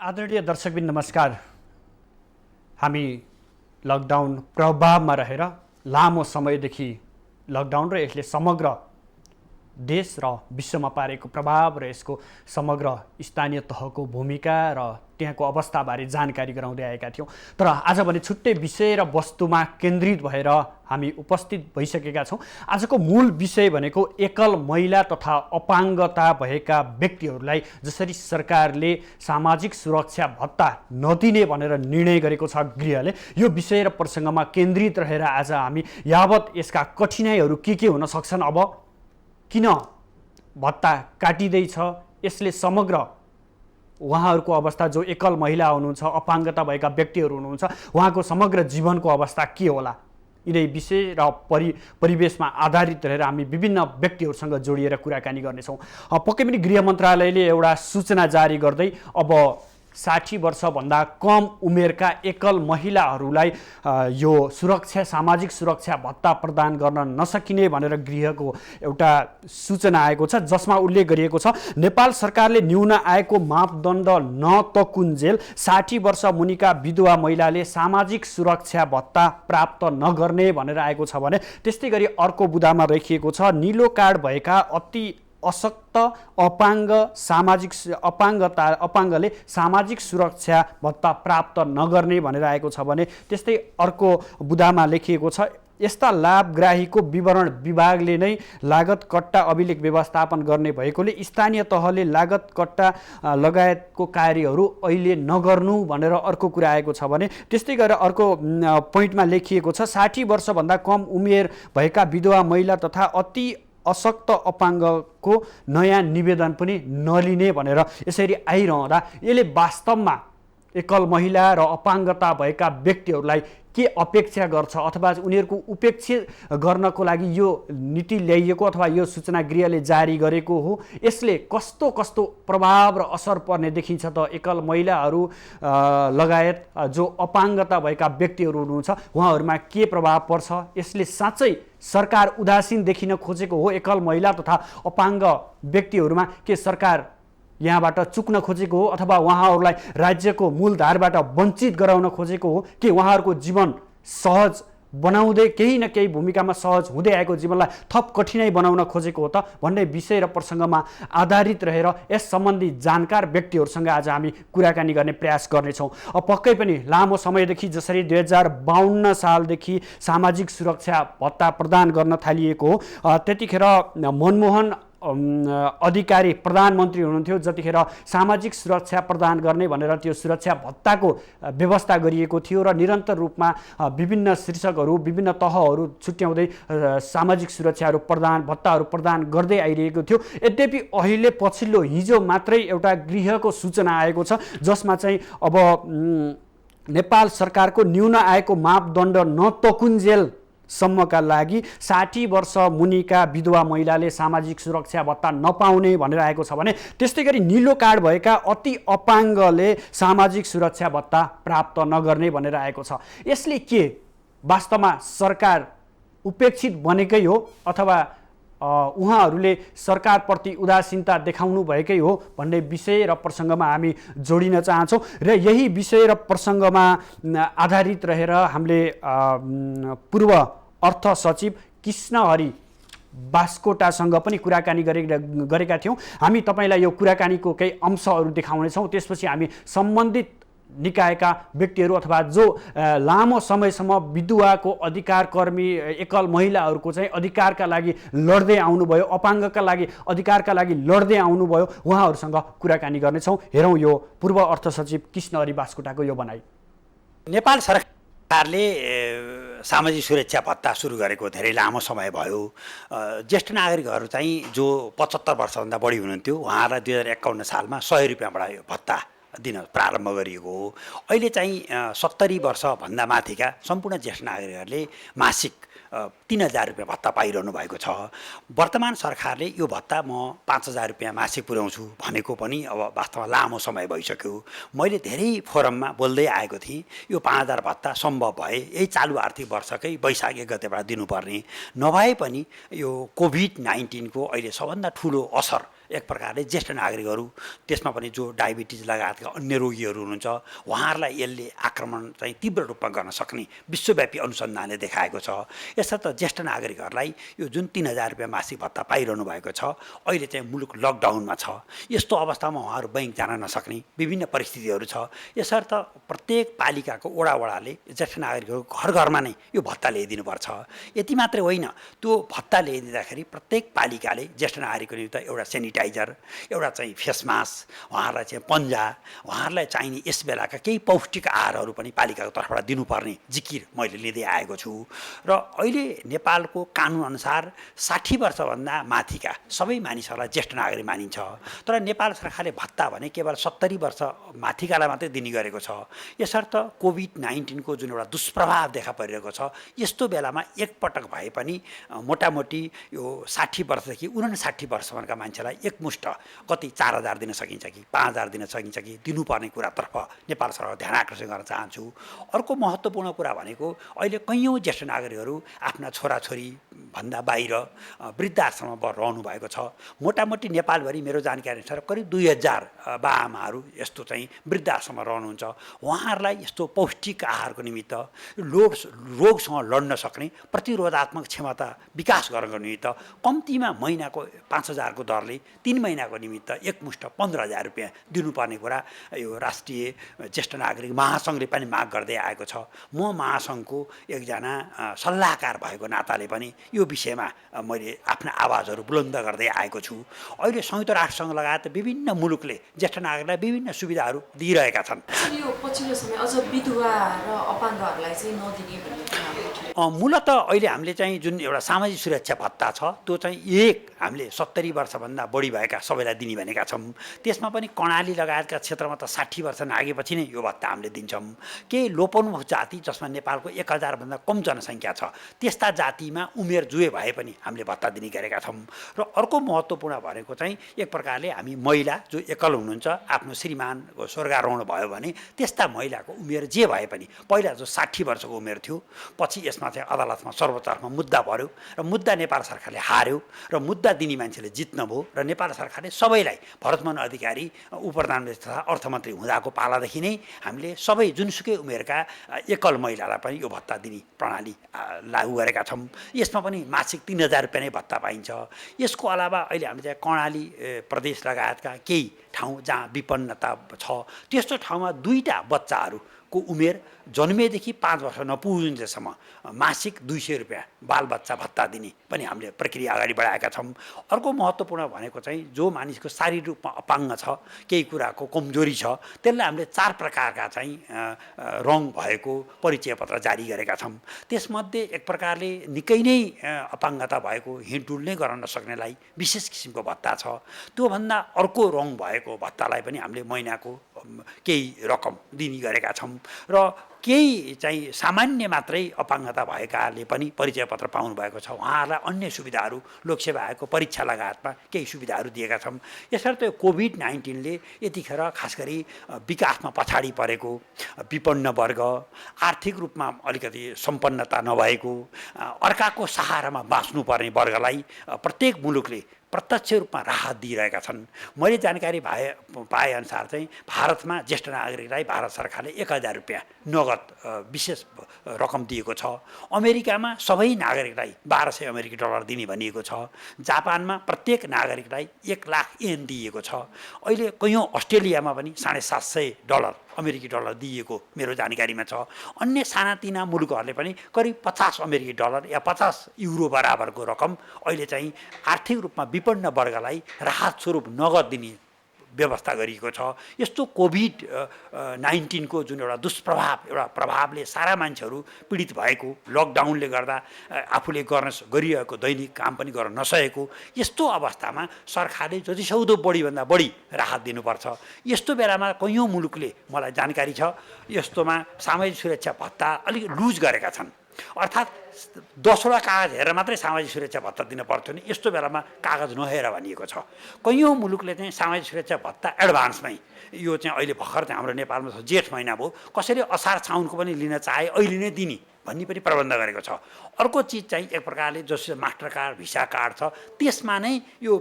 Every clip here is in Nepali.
आदरणीय दर्शकबिन नमस्कार। हामी लकडाउन प्रभावमा रहेर लामो समयदेखि लकडाउन र यसले समग्र देश र विश्वमा पारेको प्रभाव र यसको समग्र स्थानीय तहको भूमिका र त्यहाँको अवस्थाबारे जानकारी गराउँदै आएका थियौँ। तर आज भने छुट्टै विषय र वस्तुमा केन्द्रित भएर हामी उपस्थित भइसकेका छौँ। आजको मूल विषय भनेको एकल महिला तथा अपाङ्गता भएका व्यक्तिहरूलाई जसरी सरकारले सामाजिक सुरक्षा भत्ता नदिने भनेर निर्णय गरेको छ गृहले, यो विषय र प्रसङ्गमा केन्द्रित रहेर आज हामी यावत यसका कठिनाइहरू के हुन सक्छन्, अब किन भत्ता काटिँदैछ, यसले समग्र उहाँहरूको अवस्था, जो एकल महिला हुनुहुन्छ, अपाङ्गता भएका व्यक्तिहरू हुनुहुन्छ, उहाँको समग्र जीवनको अवस्था के होला, यिनै विषय र परिवेशमा आधारित रहेर हामी विभिन्न व्यक्तिहरूसँग जोडिएर कुराकानी गर्नेछौँ। पक्कै पनि गृह मन्त्रालयले एउटा सूचना जारी गर्दै अब 60 वर्षभन्दा कम उमेरका एकल महिलाहरूलाई यो सुरक्षा, सामाजिक सुरक्षा भत्ता प्रदान गर्न नसकिने भनेर गृहको एउटा सूचना आएको छ, जसमा उल्लेख गरिएको छ नेपाल सरकारले न्यून आयको मापदण्ड नतकुन्जेल 60 वर्ष मुनिका विधवा महिलाले सामाजिक सुरक्षा भत्ता प्राप्त नगर्ने भनेर आएको छ भने, त्यस्तै गरी अर्को बुदामा राखिएको छ नीलो कार्ड भएका अति अशक्त अपाङ्गले सामाजिक सुरक्षा भत्ता प्राप्त नगर्ने भनेर आएको छ भने, त्यस्तै अर्को बुदामा लेखिएको छ यस्ता लाभग्राहीको विवरण विभागले नै लागत कट्टा अभिलेख व्यवस्थापन गर्ने भएकोले स्थानीय तहले लागत कट्टा लगायतको कार्यहरू अहिले नगर्नु भनेर अर्को कुरा आएको छ भने, त्यस्तै गरेर अर्को पोइन्टमा लेखिएको छ 60 वर्षभन्दा कम उमेर भएका विधवा महिला तथा अति अशक्त अपाङ्गको नयाँ निवेदन पनि नलिने भनेर यसरी आइरहँदा यसले वास्तवमा एकल महिला र अपाङ्गता भएका व्यक्तिहरूलाई के अपेक्षा गर्छ अथवा उनीहरूको उपेक्षा गर्नको लागि यो नीति ल्याइएको अथवा यो सूचना गृहले जारी गरेको हो, यसले कस्तो कस्तो प्रभाव र असर पर्ने देखिन्छ त एकल महिलाहरू लगायत जो अपाङ्गता भएका व्यक्तिहरू हुनुहुन्छ उहाँहरूमा के प्रभाव पर्छ, यसले साँच्चै सरकार उदासीन देखिन खोजेको हो एकल महिला तथा अपाङ्ग व्यक्तिहरूमा, के सरकार यहाँबाट चुक्न खोजेको हो अथवा उहाँहरूलाई राज्यको मूलधारबाट वञ्चित गराउन खोजेको हो, कि उहाँहरूको जीवन सहज बनाउँदै केही न केही भूमिकामा सहज हुँदै आएको जीवनलाई थप कठिनाइ बनाउन खोजेको हो त भन्ने विषय र प्रसङ्गमा आधारित रहेर यस सम्बन्धी जानकार व्यक्तिहरूसँग आज हामी कुराकानी गर्ने प्रयास गर्नेछौँ। पक्कै पनि लामो समयदेखि जसरी 2052 सालदेखि सामाजिक सुरक्षा भत्ता प्रदान गर्न थालिएको हो, त्यतिखेर मनमोहन अधिकारी प्रधानमन्त्री हुनुहुन्थ्यो जतिखेर सामाजिक सुरक्षा प्रदान गर्ने भनेर त्यो सुरक्षा भत्ताको व्यवस्था गरिएको थियो र निरन्तर रूपमा विभिन्न शीर्षकहरू, विभिन्न तहहरू छुट्याउँदै सामाजिक सुरक्षाहरू भत्ताहरू प्रदान गर्दै आइरहेको थियो। यद्यपि अहिले पछिल्लो हिजो मात्रै एउटा गृहको सूचना आएको छ, जसमा चाहिँ अब नेपाल सरकारको न्यून आयको मापदण्ड नतकुन्जेल सम्मका लागि 60 वर्ष मुनिका विधवा महिलाले सामाजिक सुरक्षा भत्ता नपाउने भनेर आएको छ भने, त्यस्तै गरी नीलो कार्ड भएका अति अपाङ्गले सामाजिक सुरक्षा भत्ता प्राप्त नगर्ने भनेर आएको छ। यसले के वास्तवमा सरकार उपेक्षित बनेकै हो अथवा उहाँहरूले सरकारप्रति उदासीनता देखाउनु भएकै हो भन्ने विषय र प्रसङ्गमा हामी जोडिन चाहन्छौँ र यही विषय र प्रसङ्गमा आधारित रहेर हामीले पूर्व अर्थ सचिव कृष्णहरि बास्कोटासँग पनि कुराकानी गरेका थियौँ। हामी तपाईँलाई यो कुराकानीको केही अंशहरू देखाउनेछौँ, त्यसपछि हामी सम्बन्धित निकायका व्यक्तिहरू अथवा जो लामो समयसम्म विधवाको अधिकारकर्मी एकल महिलाहरूको चाहिँ अधिकारका लागि लड्दै आउनुभयो, अपाङ्गका लागि अधिकारका लागि लड्दै आउनुभयो, उहाँहरूसँग कुराकानी गर्नेछौँ। हेरौँ यो पूर्व अर्थ सचिव कृष्णहरि बास्कोटाको यो भनाइ। नेपाल सरकारले सामाजिक सुरक्षा भत्ता सुरु गरेको धेरै लामो समय भयो। ज्येष्ठ नागरिकहरू चाहिँ जो 75 वर्षभन्दा बढी हुनुहुन्थ्यो उहाँहरूलाई 2051 सालमा 100 रुपियाँ बढायो भत्ता दिन प्रारम्भ गरिएको हो। अहिले चाहिँ 70 वर्षभन्दा माथिका सम्पूर्ण ज्येष्ठ नागरिकहरूले मासिक 3000 रुपियाँ भत्ता पाइरहनु भएको छ। वर्तमान सरकारले यो भत्ता म 5000 रुपियाँ मासिक पुर्याउँछु भनेको पनि अब वास्तवमा लामो समय भइसक्यो। मैले धेरै फोरममा बोल्दै आएको थिएँ, यो 5000 भत्ता सम्भव भए यही चालु आर्थिक वर्षकै वैशाख 1 गतेबाट दिनुपर्ने, नभए पनि यो कोभिड-19 को अहिले सबभन्दा ठुलो असर एक प्रकारले ज्येष्ठ नागरिकहरू, त्यसमा पनि जो डायबिटिज लगायतका अन्य रोगीहरू हुनुहुन्छ उहाँहरूलाई यसले आक्रमण चाहिँ तीव्र रूपमा गर्न सक्ने विश्वव्यापी अनुसन्धानले देखाएको छ। यसर्थ ज्येष्ठ नागरिकहरूलाई यो जुन 3000 रुपियाँ मासिक भत्ता पाइरहनु भएको छ, अहिले चाहिँ मुलुक लकडाउनमा छ, यस्तो अवस्थामा उहाँहरू बैंक जान नसक्ने विभिन्न परिस्थितिहरू छ। यसर्थ प्रत्येक पालिकाको वडाले ज्येष्ठ नागरिकहरू घर घरमा नै यो भत्ता ल्याइदिनुपर्छ। यति मात्रै होइन, त्यो भत्ता ल्याइदिँदाखेरि प्रत्येक पालिकाले ज्येष्ठ नागरिकको निमित्त एउटा सेनिटाइजर, एउटा चाहिँ फेस मास्क, उहाँहरूलाई चाहिँ पन्जा, उहाँहरूलाई चाहिने यस बेलाका केही पौष्टिक आहारहरू पनि पालिकाको तर्फबाट दिनुपर्ने जिकिर मैले लिँदै आएको छु। र अहिले नेपालको कानुनअनुसार 60 वर्षभन्दा माथिका सबै मानिसहरूलाई ज्येष्ठ नागरिक मानिन्छ। तर नेपाल सरकारले भत्ता भने केवल 70 वर्ष माथिकालाई मात्रै दिने गरेको छ। यसर्थ कोभिड-19 को जुन एउटा दुष्प्रभाव देखा परिरहेको छ, यस्तो बेलामा एकपटक भए पनि मोटामोटी यो 60 वर्षदेखि 59 वर्षसम्मका मान्छेलाई एकमुष्ट कति 4000 दिन सकिन्छ कि 5000 दिन सकिन्छ कि दिनुपर्ने कुरातर्फ नेपाल सरकार ध्यान आकर्षण गर्न चाहन्छु। अर्को महत्त्वपूर्ण कुरा भनेको अहिले कैयौँ ज्येष्ठ नागरिकहरू आफ्ना छोराछोरी भन्दा बाहिर वृद्धाश्रममा रहनु भएको छ। मोटामोटी नेपालभरि मेरो जानकारी अनुसार करिब 2000 बाआमाहरू यस्तो चाहिँ वृद्धाश्रममा रहनुहुन्छ। उहाँहरूलाई यस्तो पौष्टिक आहारको निमित्त रोगसँग लड्न सक्ने प्रतिरोधात्मक क्षमता विकास गर्नको निमित्त कम्तीमा महिनाको 5000 को दरले 3 महिनाको निमित्त एकमुष्ट 15000 रुपियाँ दिनुपर्ने कुरा यो राष्ट्रिय ज्येष्ठ नागरिक महासङ्घले पनि माग गर्दै आएको छ। म महासङ्घको एकजना सल्लाहकार भएको नाताले पनि यो विषयमा मैले आफ्ना आवाजहरू बुलन्द गर्दै आएको छु। अहिले संयुक्त राष्ट्रसङ्घ लगायत विभिन्न मुलुकले ज्येष्ठ नागरिकलाई विभिन्न सुविधाहरू दिइरहेका छन्। यो पछिल्लो समय अझ विधवा र अपाङ्गहरूलाई चाहिँ नदिने भन्ने मूलत अहिले हामीले चाहिँ जुन एउटा सामाजिक सुरक्षा भत्ता छ, त्यो चाहिँ हामीले 70 वर्षभन्दा बढी भएका सबैलाई दिने भनेका छौँ। त्यसमा पनि कर्णाली लगायतका क्षेत्रमा त 60 वर्ष नागेपछि नै यो भत्ता हामीले दिन्छौँ। केही लोपोन्मुख जाति जसमा नेपालको 1000 भन्दा कम जनसङ्ख्या छ, त्यस्ता जातिमा उमेर जुए भए पनि हामीले भत्ता दिने गरेका छौँ। र अर्को महत्त्वपूर्ण भनेको चाहिँ एक प्रकारले हामी महिला जो एकल हुनुहुन्छ, आफ्नो श्रीमानको स्वर्गारोहण भयो भने त्यस्ता महिलाको उमेर जे भए पनि पहिला जो 60 वर्षको उमेर थियो, पछि यसमा चाहिँ अदालतमा सर्वोच्चमा मुद्दा पर्यो र मुद्दा नेपाल सरकारले हार्यो र मुद्दा दिने मान्छेले जित्न भयो र नेपाल सरकारले सबैलाई भरतमोहन अधिकारी उपप्रधानमन्त्री तथा अर्थमन्त्री हुँदाको पालादेखि नै हामीले सबै जुनसुकै उमेरका एकल महिलालाई पनि यो भत्ता दिने प्रणाली लागू गरेका छौँ। यसमा पनि मासिक 3000 रुपियाँ नै भत्ता पाइन्छ। यसको अलावा अहिले हामीले चाहिँ कर्णाली प्रदेश लगायतका केही ठाउँ जहाँ विपन्नता छ, त्यस्तो ठाउँमा 2टा बच्चाहरूको उमेर जन्मेदेखि 5 वर्ष नपुगुन्जेलसम्म मासिक 200 रुपियाँ बालबच्चा भत्ता दिने पनि हामीले प्रक्रिया अगाडि बढाएका छौँ। अर्को महत्त्वपूर्ण भनेको चाहिँ जो मानिसको शारीरिक रूपमा अपाङ्ग छ, केही कुराको कमजोरी छ, त्यसलाई हामीले 4 प्रकारका चाहिँ रङ भएको परिचय पत्र जारी गरेका छौँ। त्यसमध्ये एक प्रकारले निकै नै अपाङ्गता भएको हिँडडुल नै गर्न नसक्नेलाई विशेष किसिमको भत्ता छ। त्योभन्दा अर्को रङ भएको भत्तालाई पनि हामीले महिनाको केही रकम दिने गरेका छौँ। र केही चाहिँ सामान्य मात्रै अपाङ्गता भएकाले पनि परिचय पत्र पाउनु भएको छ, उहाँहरूलाई अन्य सुविधाहरू लोकसेवा आयोगको परीक्षा लगायतमा केही सुविधाहरू दिएका छौँ। यसर्थ कोभिड-19ले यतिखेर खास गरी विकासमा पछाडि परेको विपन्न वर्ग, आर्थिक रूपमा अलिकति सम्पन्नता नभएको, अर्काको सहारामा बाँच्नुपर्ने वर्गलाई प्रत्येक मुलुकले प्रत्यक्ष रूपमा राहत दिइरहेका छन्। मैले जानकारी पाएअनुसार चाहिँ भारतमा ज्येष्ठ नागरिकलाई भारत सरकारले 1000 रुपियाँ नगद विशेष रकम दिएको छ। अमेरिकामा सबै नागरिकलाई 1200 अमेरिकी डलर दिने भनिएको छ। जापानमा प्रत्येक नागरिकलाई 1 लाख येन दिएको छ। अहिले कैयौँ अस्ट्रेलियामा पनि $750 अमेरिकी डलर दिएको मेरो जानकारीमा छ। अन्य सानातिना मुलुकहरूले पनि करिब $50 अमेरिकी डलर या 50 युरो बराबरको रकम अहिले चाहिँ आर्थिक रूपमा विपन्न वर्गलाई राहत स्वरूप नगद दिने व्यवस्था गरिएको छ। यस्तो कोभिड-19 को जुन एउटा दुष्प्रभाव प्रभावले सारा मान्छेहरू पीडित भएको, लकडाउनले गर्दा आफूले गरिरहेको दैनिक काम पनि गर्न नसकेको यस्तो अवस्थामा सरकारले जतिसक्दो बढीभन्दा बढी राहत दिनुपर्छ। यस्तो बेलामा कैयौँ मुलुकले मलाई जानकारी छ यस्तोमा सामाजिक सुरक्षा भत्ता अलिक लुज गरेका छन्। अर्थात् 10वटा कागज हेरेर मात्रै सामाजिक सुरक्षा भत्ता दिन पर्थ्यो नि, यस्तो बेलामा कागज नहेर भनिएको छ। कैयौँ मुलुकले चाहिँ सामाजिक सुरक्षा भत्ता एडभान्समै, यो चाहिँ अहिले भर्खर चाहिँ हाम्रो नेपालमा छ, जेठ महिना भयो, कसैले असार साउनको पनि लिन चाहे अहिले नै दिने भन्ने पनि प्रबन्ध गरेको छ। अर्को चिज चाहिँ एक प्रकारले जसो मास्टर कार्ड, भिसा कार्ड छ, त्यसमा नै यो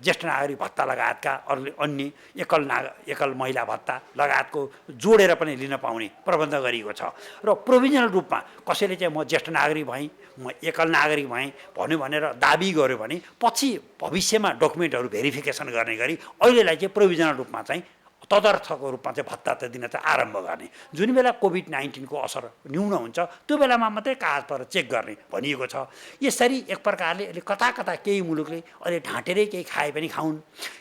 ज्येष्ठ नागरिक भत्ता लगायतका अन्य एकल महिला भत्ता लगायतको जोडेर पनि लिन पाउने प्रबन्ध गरिएको छ। र प्रोभिजनल रूपमा कसैले चाहिँ म ज्येष्ठ नागरिक भएँ, म एकल नागरिक भएँ भन्यो भनेर दाबी गर्यो भने पछि भविष्यमा डकुमेन्टहरू भेरिफिकेसन गर्ने गरी अहिलेलाई चाहिँ प्रोभिजनल रूपमा चाहिँ तदर्थको रूपमा चाहिँ भत्ता त दिन चाहिँ आरम्भ गर्ने। जुन बेला कोभिड-19को असर न्यून हुन्छ त्यो बेलामा मात्रै कागजपत्र चेक गर्ने भनिएको छ। यसरी एक प्रकारले अहिले कता कता केही मुलुकले अहिले ढाँटेरै केही खाए पनि खाउन्,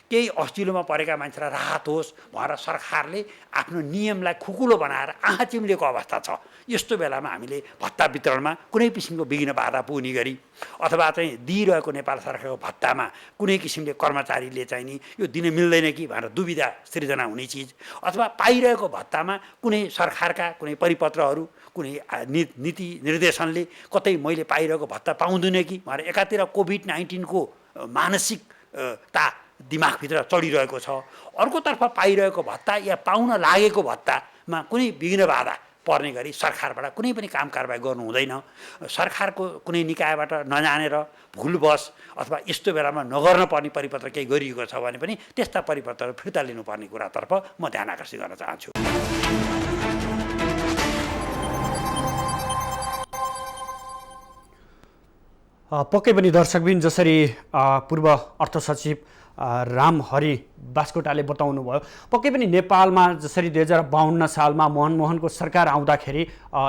केही अस्तिलोमा परेका मान्छेलाई राहत होस् भनेर सरकारले आफ्नो नियमलाई खुकुलो बनाएर आँखा चिम्लेको अवस्था छ। यस्तो बेलामा हामीले भत्ता वितरणमा कुनै किसिमको विघ्न बाधा पुग्ने गरी अथवा चाहिँ दिइरहेको नेपाल सरकारको भत्तामा कुनै किसिमले कर्मचारीले चाहिँ नि यो दिन मिल्दैन कि भनेर दुविधा सृजना हुने चिज, अथवा पाइरहेको भत्तामा कुनै सरकारका कुनै परिपत्रहरू, कुनै नीति निर्देशनले कतै मैले पाइरहेको भत्ता पाउँदिनँ कि भनेर एकातिर कोभिड-19को मानसिकता दिमागभित्र चढिरहेको छ, अर्कोतर्फ पाइरहेको भत्ता या पाउन लागेको भत्तामा कुनै विघ्न बाधा पर्ने गरी सरकारबाट कुनै पनि काम कारबाही गर्नु हुँदैन। सरकारको कुनै निकायबाट नजानेर भुलवश अथवा यस्तो बेलामा नगर्न पर्ने परिपत्र केही गरिएको छ भने पनि त्यस्ता परिपत्रहरू फिर्ता लिनुपर्ने कुरातर्फ म ध्यान आकर्षित गर्न चाहन्छु। पक्कै पनि दर्शकबिन जसरी पूर्व अर्थ सचिव रामहरि बास्कोटाले बताउनु भयो, पक्कै पनि नेपालमा जसरी 2052 सालमा मनमोहनको सरकार आउँदाखेरि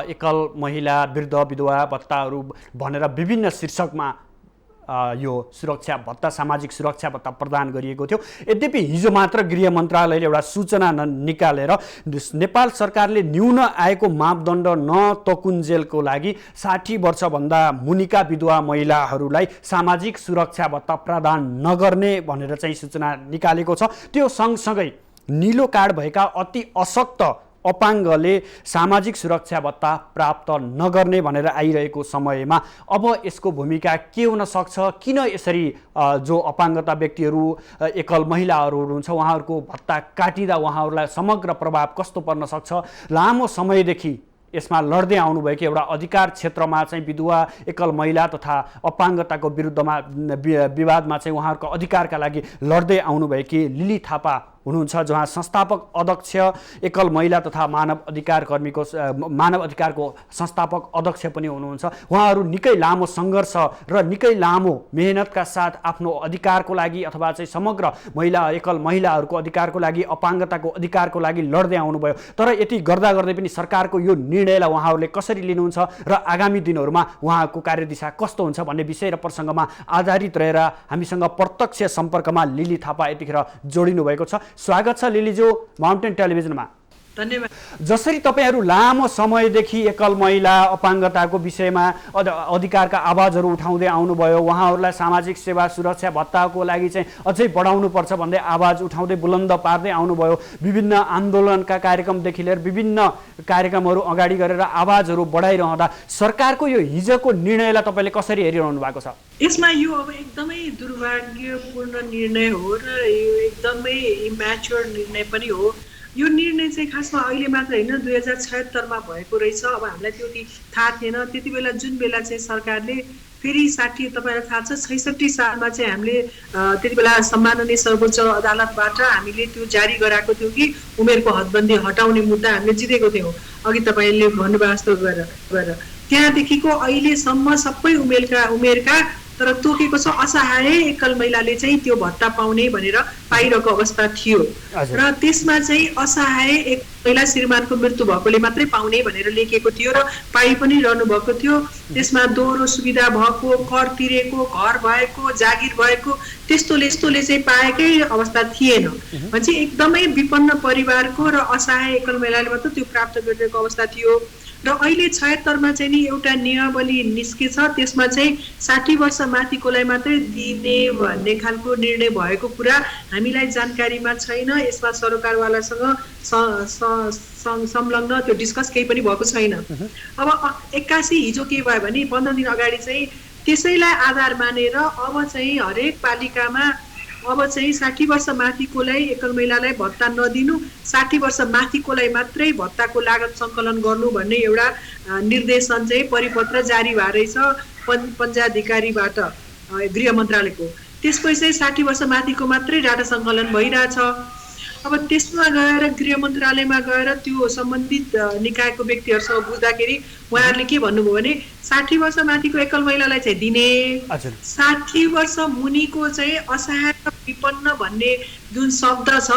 एकल महिला, वृद्ध, विधवा भत्ताहरू भनेर विभिन्न शीर्षकमा यो सुरक्षा भत्ता, सामाजिक सुरक्षा भत्ता प्रदान गरिएको थियो। यद्यपि हिजो मात्र गृह मन्त्रालयले एउटा सूचना निकालेर नेपाल सरकारले न्यून आएको मापदण्ड नतकुन्जेलको लागि 60 वर्षभन्दा मुनिका विधवा महिलाहरूलाई सामाजिक सुरक्षा भत्ता प्रदान नगर्ने भनेर चाहिँ सूचना निकालेको छ। त्यो सँगसँगै नीलो कार्ड भएका अति अशक्त अपाङ्गले सामाजिक सुरक्षा भत्ता प्राप्त नगर्ने भनेर आइरहेको समयमा अब यसको भूमिका के हुन सक्छ? किन यसरी जो अपाङ्गता व्यक्तिहरू, एकल महिलाहरू हुनुहुन्छ उहाँहरूको भत्ता काटिँदा उहाँहरूलाई समग्र प्रभाव कस्तो पर्न सक्छ? लामो समयदेखि यसमा लड्दै आउनुभएको एउटा अधिकार क्षेत्रमा चाहिँ विधवा, एकल महिला तथा अपाङ्गताको विरुद्धमा विवादमा चाहिँ उहाँहरूको अधिकारका लागि लड्दै आउनुभएकी लिली थापा हुनुहुन्छ, जहाँ संस्थापक अध्यक्ष, एकल महिला तथा मानव अधिकारको संस्थापक अध्यक्ष पनि हुनुहुन्छ। उहाँहरू निकै लामो सङ्घर्ष र निकै लामो मेहनतका साथ आफ्नो अधिकारको लागि अथवा चाहिँ समग्र एकल महिलाहरूको अधिकारको लागि, अपाङ्गताको अधिकारको लागि लड्दै आउनुभयो। तर यति गर्दा गर्दै पनि सरकारको यो निर्णयलाई उहाँहरूले कसरी लिनुहुन्छ र आगामी दिनहरूमा उहाँको कार्यदिशा कस्तो हुन्छ भन्ने विषय र प्रसङ्गमा आधारित रहेर हामीसँग प्रत्यक्ष सम्पर्कमा लिली थापा यतिखेर जोडिनु भएको छ। स्वागत छ लिलीज्यू माउन्टेन टेलिभिजनमा। धन्यवाद। जसरी तपाईहरू लामो समयदेखि एकल महिला, अपाङ्गताको विषयमा अधिकारका आवाजहरू उठाउँदै आउनुभयो, उहाँहरूलाई सामाजिक सेवा सुरक्षा भत्ताको लागि चाहिँ अझै बढाउनुपर्छ भन्दै आवाज उठाउँदै बुलन्द पार्दै आउनुभयो, विभिन्न आन्दोलनका कार्यक्रमदेखि लिएर विभिन्न कार्यक्रमहरू अगाडि गरेर आवाजहरू बढाइरहँदा सरकारको यो हिजोको निर्णयलाई तपाईँले कसरी हेरिरहनु भएको छ? यसमा यो अब एकदमै दुर्भाग्यपूर्ण निर्णय हो र यो एकदमै इम्याच्योर निर्णय पनि हो। यो निर्णय चाहिँ खासमा अहिले मात्र होइन, 2076मा भएको रहेछ। अब हामीलाई त्यो थाहा थिएन त्यति बेला, जुन बेला चाहिँ सरकारले फेरि 60, तपाईँलाई थाहा छ 66 सालमा चाहिँ हामीले त्यति बेला सम्माननीय सर्वोच्च अदालतबाट हामीले त्यो जारी गराएको थियो कि उमेरको हदबन्दी हटाउने मुद्दा हामीले जितेको थियौँ। अघि तपाईँले भन्नुभयो जस्तो गरेर त्यहाँदेखिको अहिलेसम्म सबै उमेरका तर तोकेको छ असहाय एकल महिलाले चाहिँ त्यो भत्ता पाउने भनेर पाइरहेको अवस्था थियो र त्यसमा चाहिँ असहाय एक महिला श्रीमानको मृत्यु भएकोले मात्रै पाउने भनेर लेखेको थियो र पाइ पनि रहनु भएको थियो। त्यसमा दोहोरो सुविधा भएको, कर तिरेको, घर भएको, जागिर भएको त्यस्तोले चाहिँ पाएकै अवस्था थिएन। भनेपछि एकदमै विपन्न परिवारको र असहाय एकल महिलाले मात्र त्यो प्राप्त गरिरहेको अवस्था थियो। र अहिले 76 मा चाहिँ नि एउटा नियमावली निस्केछ, त्यसमा चाहिँ 60 वर्ष माथिकोलाई मात्रै दिने भन्ने खालको निर्णय भएको कुरा हामीलाई जानकारीमा छैन। यसमा सरकारवालासँग संलग्न त्यो डिस्कस केही पनि भएको छैन। अब 81 हिजो के भयो भने 15 दिन अगाडि चाहिँ त्यसैलाई आधार मानेर अब चाहिँ हरेक पालिकामा अब चाहिँ 60 वर्ष माथिकोलाई एकल महिलालाई भत्ता नदिनु, 60 वर्ष माथिकोलाई मात्रै भत्ताको लागत सङ्कलन गर्नु भन्ने एउटा निर्देशन चाहिँ परिपत्र जारी भएको रहेछ पञ्चाधिकारीबाट गृह मन्त्रालयको। त्यसपछि चाहिँ 60 वर्ष माथिको मात्रै डाटा सङ्कलन भइरहेछ। अब त्यसमा गएर गृह मन्त्रालयमा गएर त्यो सम्बन्धित निकायको व्यक्तिहरूसँग बुझ्दाखेरि उहाँहरूले के भन्नुभयो भने 60 वर्ष माथिको एकल महिलालाई चाहिँ दिने, 60 वर्ष मुनिको चाहिँ असहाय विपन्न भन्ने जुन शब्द छ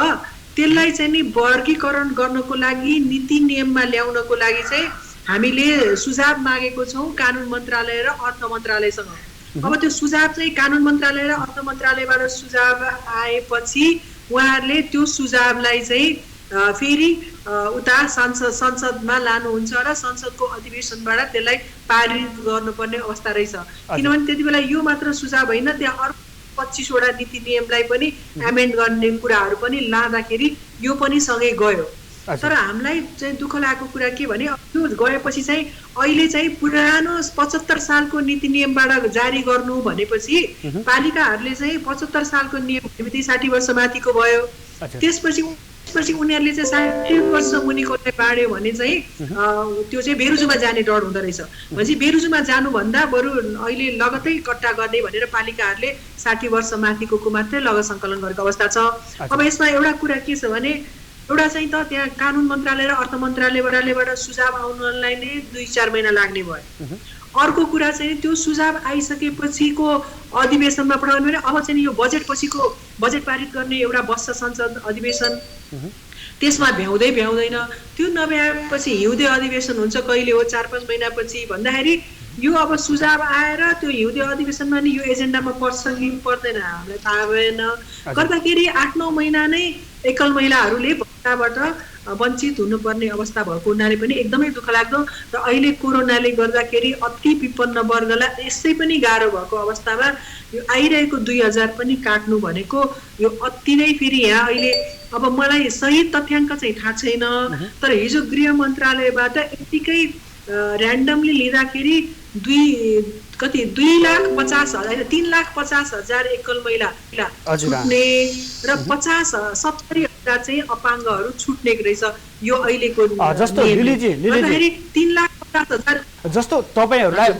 त्यसलाई चाहिँ नि वर्गीकरण गर्नको लागि नीति नियममा ल्याउनको लागि चाहिँ हामीले सुझाव मागेको छौँ कानुन मन्त्रालय र अर्थ मन्त्रालयसँग। अब त्यो सुझाव चाहिँ कानुन मन्त्रालय र अर्थ मन्त्रालयबाट सुझाव आएपछि उहाँहरूले त्यो सुझावलाई चाहिँ फेरि उता संसदमा लानुहुन्छ र संसदको अधिवेशनबाट त्यसलाई पारित गर्नुपर्ने अवस्था रहेछ। किनभने त्यति बेला यो मात्र सुझाव होइन, त्यहाँ अर्को 25 वटा नीति नियमलाई पनि एमेन्ड गर्ने कुराहरू पनि लाँदाखेरि यो पनि सँगै गयो। तर हामीलाई चाहिँ दुःख लागेको कुरा के भने त्यो गएपछि चाहिँ अहिले चाहिँ पुरानो 75 सालको नीति नियमबाट जारी गर्नु भनेपछि पालिकाहरूले चाहिँ 75 सालको नियम भनेपछि 60 वर्ष माथिको भयो। त्यसपछि उनीहरूले चाहिँ 60 वर्ष मुनिकोलाई बाँड्यो भने चाहिँ त्यो चाहिँ बेरुजुमा जाने डर हुँदो रहेछ। भनेपछि बेरुजुमा जानुभन्दा बरु अहिले लगतै कट्टा गर्ने भनेर पालिकाहरूले 60 वर्ष माथिको मात्रै लगत सङ्कलन गरेको अवस्था छ। अब यसमा एउटा कुरा के छ भने एउटा चाहिँ त त्यहाँ कानुन मन्त्रालय र अर्थ मन्त्रालयबाट सुझाव आउनलाई नै 2-4 महिना लाग्ने भयो। अर्को कुरा चाहिँ त्यो सुझाव आइसकेपछिको अधिवेशनमा पठाउने भने अब चाहिँ यो बजेट पछिको बजेट पारित गर्ने एउटा बस्छ संसद अधिवेशन, त्यसमा भ्याउँदैन। त्यो नभ्याएपछि हिउँदे अधिवेशन हुन्छ कहिले हो 4-5 महिनापछि भन्दाखेरि यो अब सुझाव आएर त्यो हिउँदे अधिवेशनमा नि यो एजेन्डामा पर्छ कि पर्दैन हामीलाई थाहा भएन। गर्दाखेरि 8-9 महिना नै एकल महिलाहरूले भत्ताबाट वञ्चित हुनुपर्ने अवस्था भएको हुनाले पनि एकदमै दुःख लाग्दो। र अहिले कोरोनाले गर्दाखेरि अति विपन्न वर्गलाई यसै पनि गाह्रो भएको अवस्थामा यो आइरहेको 2000 पनि काट्नु भनेको यो अति नै फेरि यहाँ अहिले अब मलाई सही तथ्याङ्क चाहिँ थाहा छैन, तर हिजो गृह मन्त्रालयबाट यतिकै ऱ्यान्डमली लिँदाखेरि 2,50,000 3,50,000 एकल महिला छुट्ने र 70,000 चाहिँ अपाङ्गहरू छुट्ने रहेछ यो अहिलेको जस्तो लिलीजी 3,50,000 जस्तो तपाईहरूलाई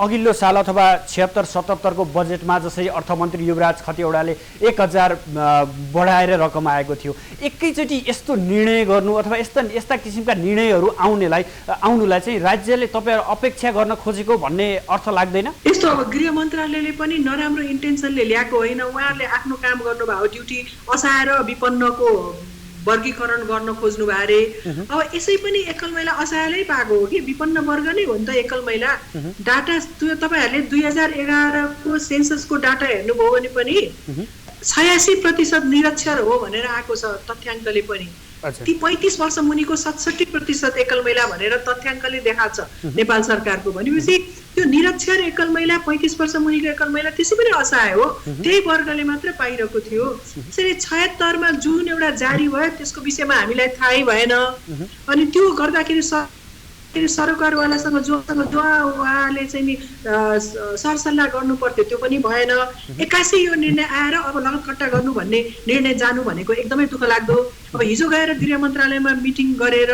अघिल्लो साल अथवा 76-77 को बजेटमा जसरी अर्थमन्त्री युवराज खतिवडाले 1,000 बढाएर रकम आएको थियो, एकैचोटि यस्तो निर्णय गर्नु अथवा यस्ता किसिमका निर्णयहरू आउनुलाई चाहिँ राज्यले तपाईहरू अपेक्षा गर्न खोजेको भन्ने अर्थ लाग्दैन? यस्तो अब गृह मन्त्रालयले पनि नराम्रो इन्टेन्सनले ल्याएको होइन, उहाँहरूले आफ्नो काम गर्नुभयो, ड्युटी असहाय र विपन्नको वर्गीकरण गर्न खोज्नु भयो अरे। अब यसै पनि एकल महिला असहायले पाएको हो कि विपन्न वर्ग नै हो नि त एकल महिला। डाटा तपाईहरूले 2011 को सेन्ससको डाटा हेर्नुभयो भने पनि 86% निरक्षर हो भनेर आएको छ तथ्याङ्कले पनि। ती 35 वर्ष मुनिको 67% एकल महिला भनेर तथ्याङ्कले देखाएको छ नेपाल सरकारको। भनेपछि त्यो निरक्षर एकल महिला 35 वर्ष मुनिको एकल महिला त्यसै पनि असहाय हो, त्यही वर्गले मात्र पाइरहेको थियो। त्यसरी 76 मा जुन एउटा जारी भयो त्यसको विषयमा हामीलाई थाहै भएन। अनि त्यो गर्दाखेरि सरकारवालासँग जो उहाँले चाहिँ नि सरसल्लाह गर्नु पर्थ्यो त्यो पनि भएन। 81 यो निर्णय आएर अब लगत कट्टा गर्नु भन्ने निर्णय जानु भनेको एकदमै दुःख लाग्दो। अब हिजो गएर गृह मन्त्रालयमा मिटिङ गरेर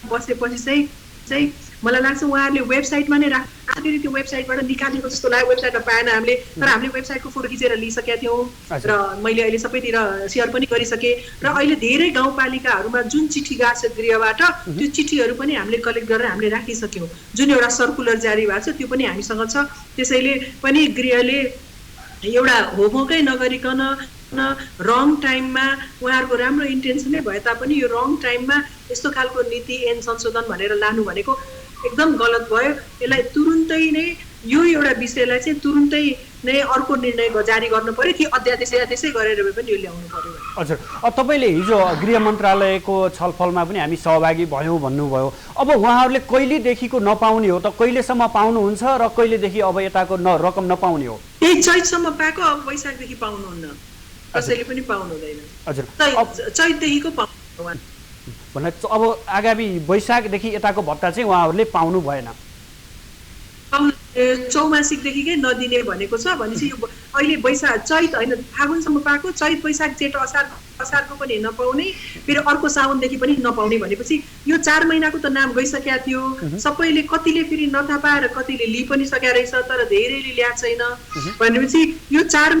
बसेपछि चाहिँ मलाई लाग्छ उहाँहरूले वेबसाइटमा नै राखेर त्यो वेबसाइटबाट निकालेको जस्तो लाग्यो। वेबसाइटमा पाएन हामीले, तर हामीले वेबसाइटको फोटो खिचेर लिइसकेका थियौँ र मैले अहिले सबैतिर सेयर पनि गरिसकेँ। र अहिले धेरै गाउँपालिकाहरूमा जुन चिठी गएको छ गृहबाट त्यो चिठीहरू पनि हामीले कलेक्ट गरेर हामीले राखिसक्यौँ। जुन एउटा सर्कुलर जारी भएको छ त्यो पनि हामीसँग छ। त्यसैले पनि गृहले एउटा होमवर्कै नगरिकन रङ टाइममा उहाँहरूको राम्रो इन्टेन्सनै भए तापनि यो रङ टाइममा यस्तो खालको नीति ऐन संशोधन भनेर लानु भनेको एकदम गलत भयो। यसलाई तुरुन्तै नै यो एउटा विषयलाई चाहिँ तुरुन्तै नै अर्को निर्णय जारी गर्नु पर्यो कि अध्यादेशै गरेर भए पनि यो ल्याउनु पर्यो। हजुर, तपाईँले हिजो गृह मन्त्रालयको छलफलमा पनि हामी सहभागी भयौँ भन्नुभयो। अब उहाँहरूले कहिलेदेखिको नपाउने हो त, कहिलेसम्म पाउनुहुन्छ र कहिलेदेखि अब यताको रकम नपाउने हो? यही चैतसम्म पाएको, अब वैशाखदेखि पाउनुहुन्न, कसैले पनि पाउनु हुँदैन। हजुर, चैतदेखिको पाउनु भन्दा अब आगामी वैशाखदेखि यताको भत्ता चाहिँ उहाँहरूले पाउनु भएन। चौमासिकदेखिकै नदिने भनेको छ। भनेपछि अहिले चैत होइन, फागुनसम्म पाएको, चैत वैशाख जेठ असारको पनि नपाउने, फेरि अर्को साउनदेखि पनि नपाउने भनेपछि यो 4 महिनाको त नाम गइसकेका थियो। सबैले कतिले फेरि नथापाएर कतिले लिइ पनि सकेका रहेछ, तर धेरैले ल्याएको छैन भनेपछि यो 4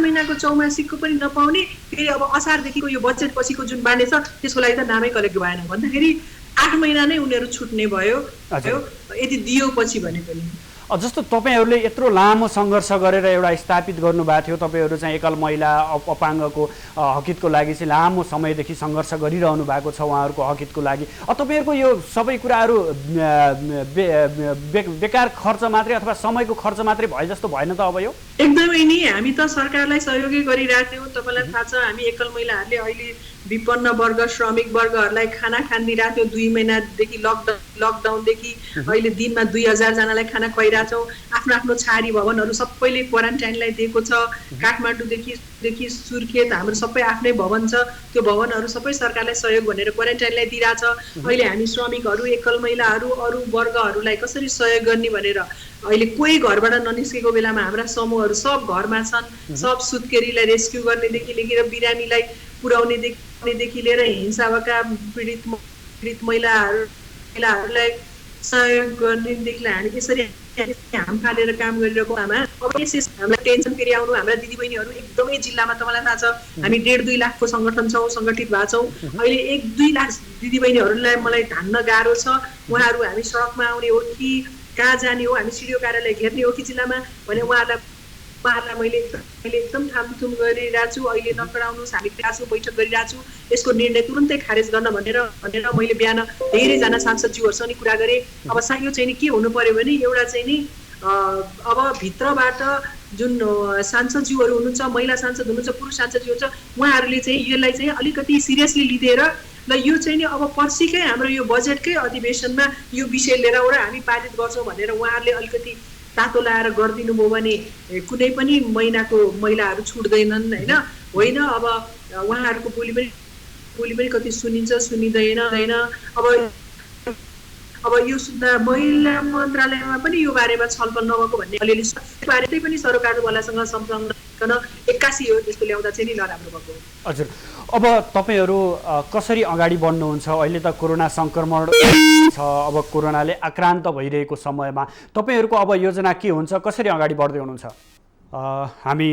महिनाको चौमासिकको पनि नपाउने, फेरि अब असारदेखिको यो बजेट पछिको जुन बाँड्ने छ त्यसको लागि त नामै कलेक्ट भएन भन्दाखेरि 8 महिना नै उनीहरू छुट्ने भयो यदि दियो पछि भने पनि। जस्तो तपाईँहरूले यत्रो लामो सङ्घर्ष गरेर एउटा स्थापित गर्नुभएको थियो, तपाईँहरू चाहिँ एकल महिला अपाङ्गको हकितको लागि चाहिँ लामो समयदेखि सङ्घर्ष गरिरहनु भएको छ उहाँहरूको हकितको लागि। तपाईँहरूको यो सबै कुराहरू बेकार खर्च मात्रै अथवा समयको खर्च मात्रै भए जस्तो भएन त? अब यो एकदमै नि हामी त सरकारलाई सहयोगै गरिरहेको थियौँ। तपाईँलाई थाहा छ हामी एकल महिलाहरूले अहिले विपन्न वर्ग श्रमिक वर्गहरूलाई खाना खानिदिरहेको थियो। 2 महिनादेखि लकडाउनदेखि अहिले दिनमा 2000 जनालाई खाना खुवाइरहेछौँ। आफ्नो आफ्नो छारी भवनहरू सबैले क्वारेन्टाइनलाई दिएको छ। काठमाडौँदेखि सुर्खेत हाम्रो सबै आफ्नै भवन छ, त्यो भवनहरू सबै सरकारलाई सहयोग भनेर क्वारेन्टाइनलाई दिइरहेछ। अहिले हामी श्रमिकहरू एकल महिलाहरू अरू वर्गहरूलाई कसरी सहयोग गर्ने भनेर अहिले कोही घरबाट ननिस्केको बेलामा हाम्रा समूहहरू सब घरमा छन्। सब सुत्केरीलाई रेस्क्यु गर्नेदेखि लिएर बिरामीलाई पुर्याउनेदेखि लिएर हिंसाका पीडित महिलाहरूलाई सहयोग गर्नेदेखि हामी यसरी हाम फालेर काम गरिरहेको आमा। अब हामीलाई टेन्सन फेरि आउनु, हाम्रा दिदीबहिनीहरू एकदमै जिल्लामा तपाईँलाई थाहा छ हामी 1.5-2 लाखको सङ्गठन छौँ, सङ्गठित भएको छौँ। अहिले 1-2 लाख दिदीबहिनीहरूलाई मलाई धान्न गाह्रो छ। उहाँहरू हामी सडकमा आउने हो कि कहाँ जाने हो, हामी सिडिओ कार्यालय घेर्ने हो कि जिल्लामा भने उहाँहरूलाई मैले एकदम थामथुम गरिरहेको छु। अहिले नकराउनुहोस्, हामी बैठक गरिरहेको छु, यसको निर्णय तुरुन्तै खारेज गर्न भनेर मैले बिहान धेरैजना सांसदज्यूहरूसँग नि कुरा गरेँ। अब यो चाहिँ नि के हुनु पर्यो भने एउटा चाहिँ नि अब भित्रबाट जुन सांसदज्यूहरू हुनुहुन्छ, महिला सांसद हुनुहुन्छ, पुरुष सांसदज्यू हुन्छ, उहाँहरूले चाहिँ यसलाई चाहिँ अलिकति सिरियसली लिँदेर ल यो चाहिँ नि अब पर्सिकै हाम्रो यो बजेटकै अधिवेशनमा यो विषय लिएर हामी पारित गर्छौँ भनेर उहाँहरूले अलिकति तातो लाएर गरिदिनु भयो भने कुनै पनि महिलाहरू छुट्दैनन् होइन। अब उहाँहरूको बोली पनि कति सुनिन्छ सुनिँदैन होइन। अब यो सुन्दा महिला मन्त्रालयमा पनि यो बारेमा छलफल नभएको भन्ने अलिअलि बारे पनि सरकारवालासँग सम्झाउन 81 हो, त्यसको ल्याउँदा चाहिँ नि नराम्रो भएको। हजुर, अब तपाईँहरू कसरी अगाडि बढ्नुहुन्छ? अहिले त कोरोना सङ्क्रमण छ, अब कोरोनाले आक्रान्त भइरहेको समयमा तपाईँहरूको अब योजना के हुन्छ, कसरी अगाडि बढ्दै हुनुहुन्छ? हामी